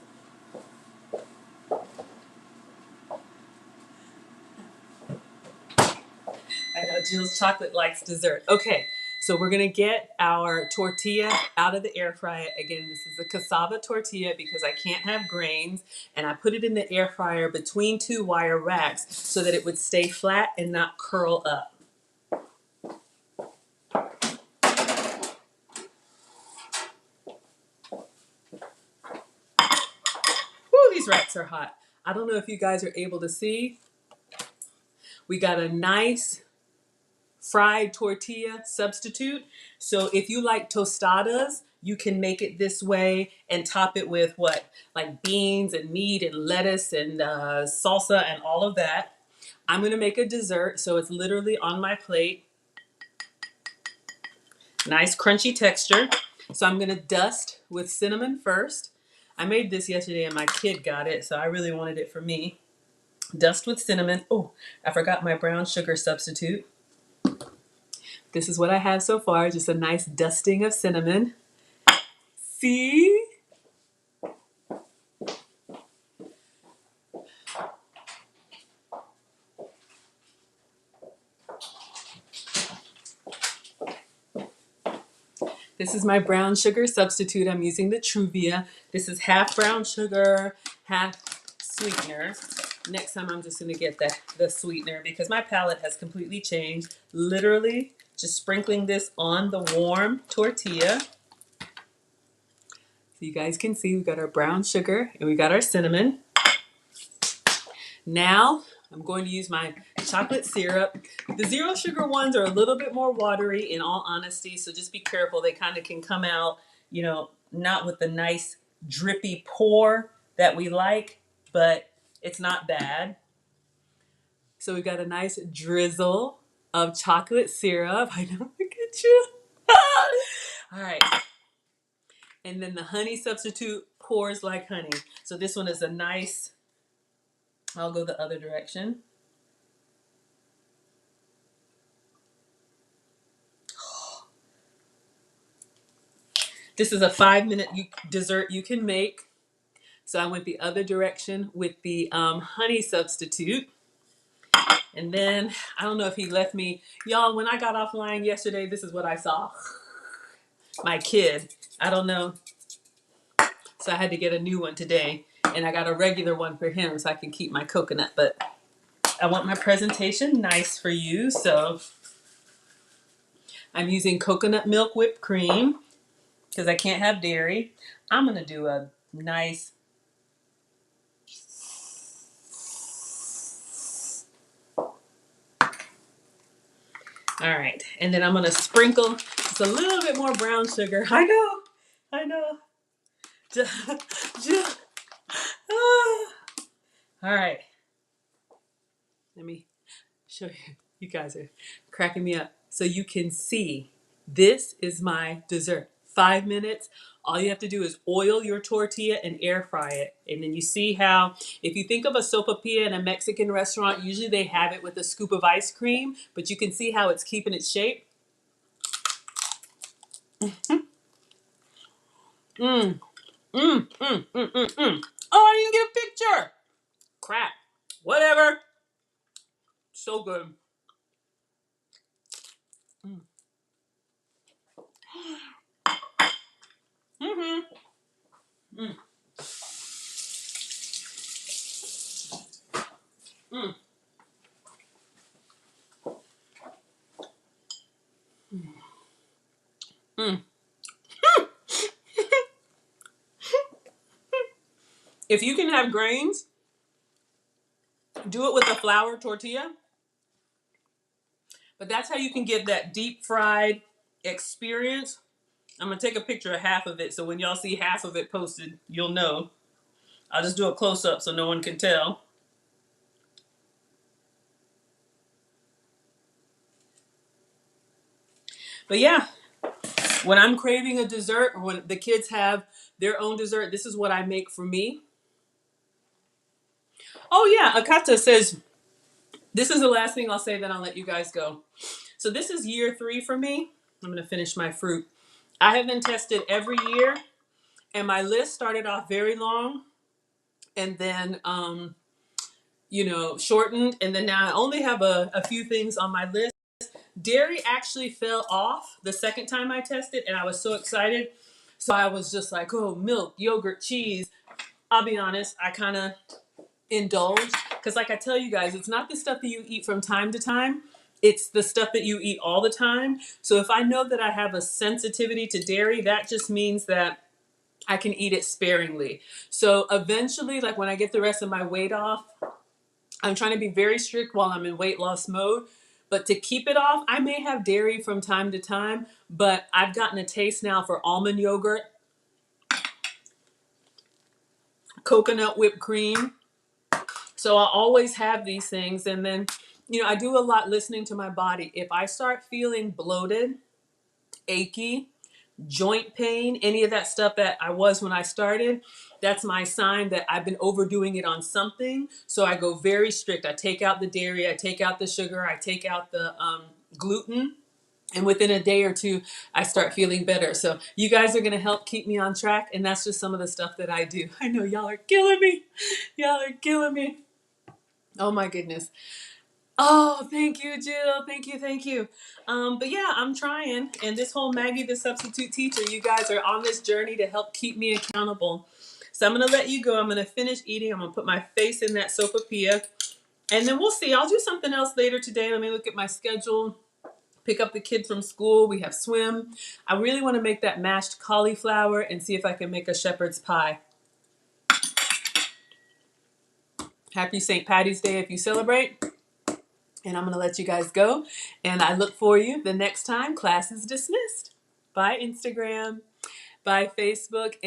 I know Jill's chocolate likes dessert. Okay, so we're gonna get our tortilla out of the air fryer. Again, this is a cassava tortilla because I can't have grains, and I put it in the air fryer between two wire racks so that it would stay flat and not curl up. Woo, these racks are hot. I don't know if you guys are able to see. We got a nice fried tortilla substitute. So if you like tostadas, you can make it this way and top it with what? Like beans and meat and lettuce and salsa and all of that. I'm going to make a dessert, so it's literally on my plate. Nice crunchy texture. So I'm going to dust with cinnamon first. I made this yesterday and my kid got it, so I really wanted it for me. Dust with cinnamon. Oh, I forgot my brown sugar substitute. This is what I have so far, just a nice dusting of cinnamon. See? This is my brown sugar substitute. I'm using the Truvia. This is half brown sugar, half sweetener. Next time I'm just gonna get the sweetener because my palate has completely changed. Literally just sprinkling this on the warm tortilla. So you guys can see we got our brown sugar and we got our cinnamon. Now I'm going to use my chocolate syrup. The zero sugar ones are a little bit more watery in all honesty, so just be careful. They kind of can come out, you know, not with the nice drippy pour that we like, but it's not bad. So we got a nice drizzle of chocolate syrup. I know, look at you. All right. And then the honey substitute pours like honey. So this one is a nice, I'll go the other direction. This is a 5-minute dessert you can make. So I went the other direction with the honey substitute. And then, I don't know if he left me. Y'all, when I got offline yesterday, this is what I saw. My kid. I don't know. So I had to get a new one today. And I got a regular one for him so I can keep my coconut. But I want my presentation nice for you. So I'm using coconut milk whipped cream because I can't have dairy. I'm going to do a nice all right, and then I'm gonna sprinkle just a little bit more brown sugar. I know. All right, let me show you. You guys are cracking me up. So you can see, this is my dessert. 5 minutes. All you have to do is oil your tortilla and air fry it. And then you see how, if you think of a sopapilla in a Mexican restaurant, usually they have it with a scoop of ice cream, but you can see how it's keeping its shape. Mm, mm, mm, mm, mm, mm. Oh, I didn't get a picture. Crap. Whatever. So good. Mm. Mm-hmm. Mm, mm, mm. If you can have grains, do it with a flour tortilla. But that's how you can get that deep fried experience. I'm gonna take a picture of half of it, so when y'all see half of it posted, you'll know. I'll just do a close up so no one can tell. But yeah, when I'm craving a dessert or when the kids have their own dessert, this is what I make for me. Oh yeah, Akata says this is the last thing I'll say, then I'll let you guys go. So this is year 3 for me. I'm gonna finish my fruit. I have been tested every year, and my list started off very long, and then shortened, and then now I only have a few things on my list. Dairy actually fell off the second time I tested, and I was so excited. So I was just like, oh, milk, yogurt, cheese. I'll be honest, I kind of indulged because, like I tell you guys, it's not the stuff that you eat from time to time. It's the stuff that you eat all the time. So if I know that I have a sensitivity to dairy, that just means that I can eat it sparingly. So eventually, like when I get the rest of my weight off, I'm trying to be very strict while I'm in weight loss mode. But to keep it off, I may have dairy from time to time, but I've gotten a taste now for almond yogurt, coconut whipped cream. So I always have these things. And then, I do a lot listening to my body. If I start feeling bloated, achy, joint pain, any of that stuff that I was when I started, that's my sign that I've been overdoing it on something. So I go very strict. I take out the dairy, I take out the sugar, I take out the gluten. And within a day or two, I start feeling better. So you guys are going to help keep me on track. And that's just some of the stuff that I do. I know y'all are killing me. Y'all are killing me. Oh my goodness. Oh, thank you, Jill. Thank you, thank you. But yeah, I'm trying. And this whole Maggie the Substitute Teacher, you guys are on this journey to help keep me accountable. So I'm going to let you go. I'm going to finish eating. I'm going to put my face in that sopapilla. And then we'll see. I'll do something else later today. Let me look at my schedule. Pick up the kid from school. We have swim. I really want to make that mashed cauliflower and see if I can make a shepherd's pie. Happy St. Patty's Day if you celebrate. And I'm going to let you guys go. And I look for you the next time class is dismissed. Bye, Instagram. Bye, Facebook.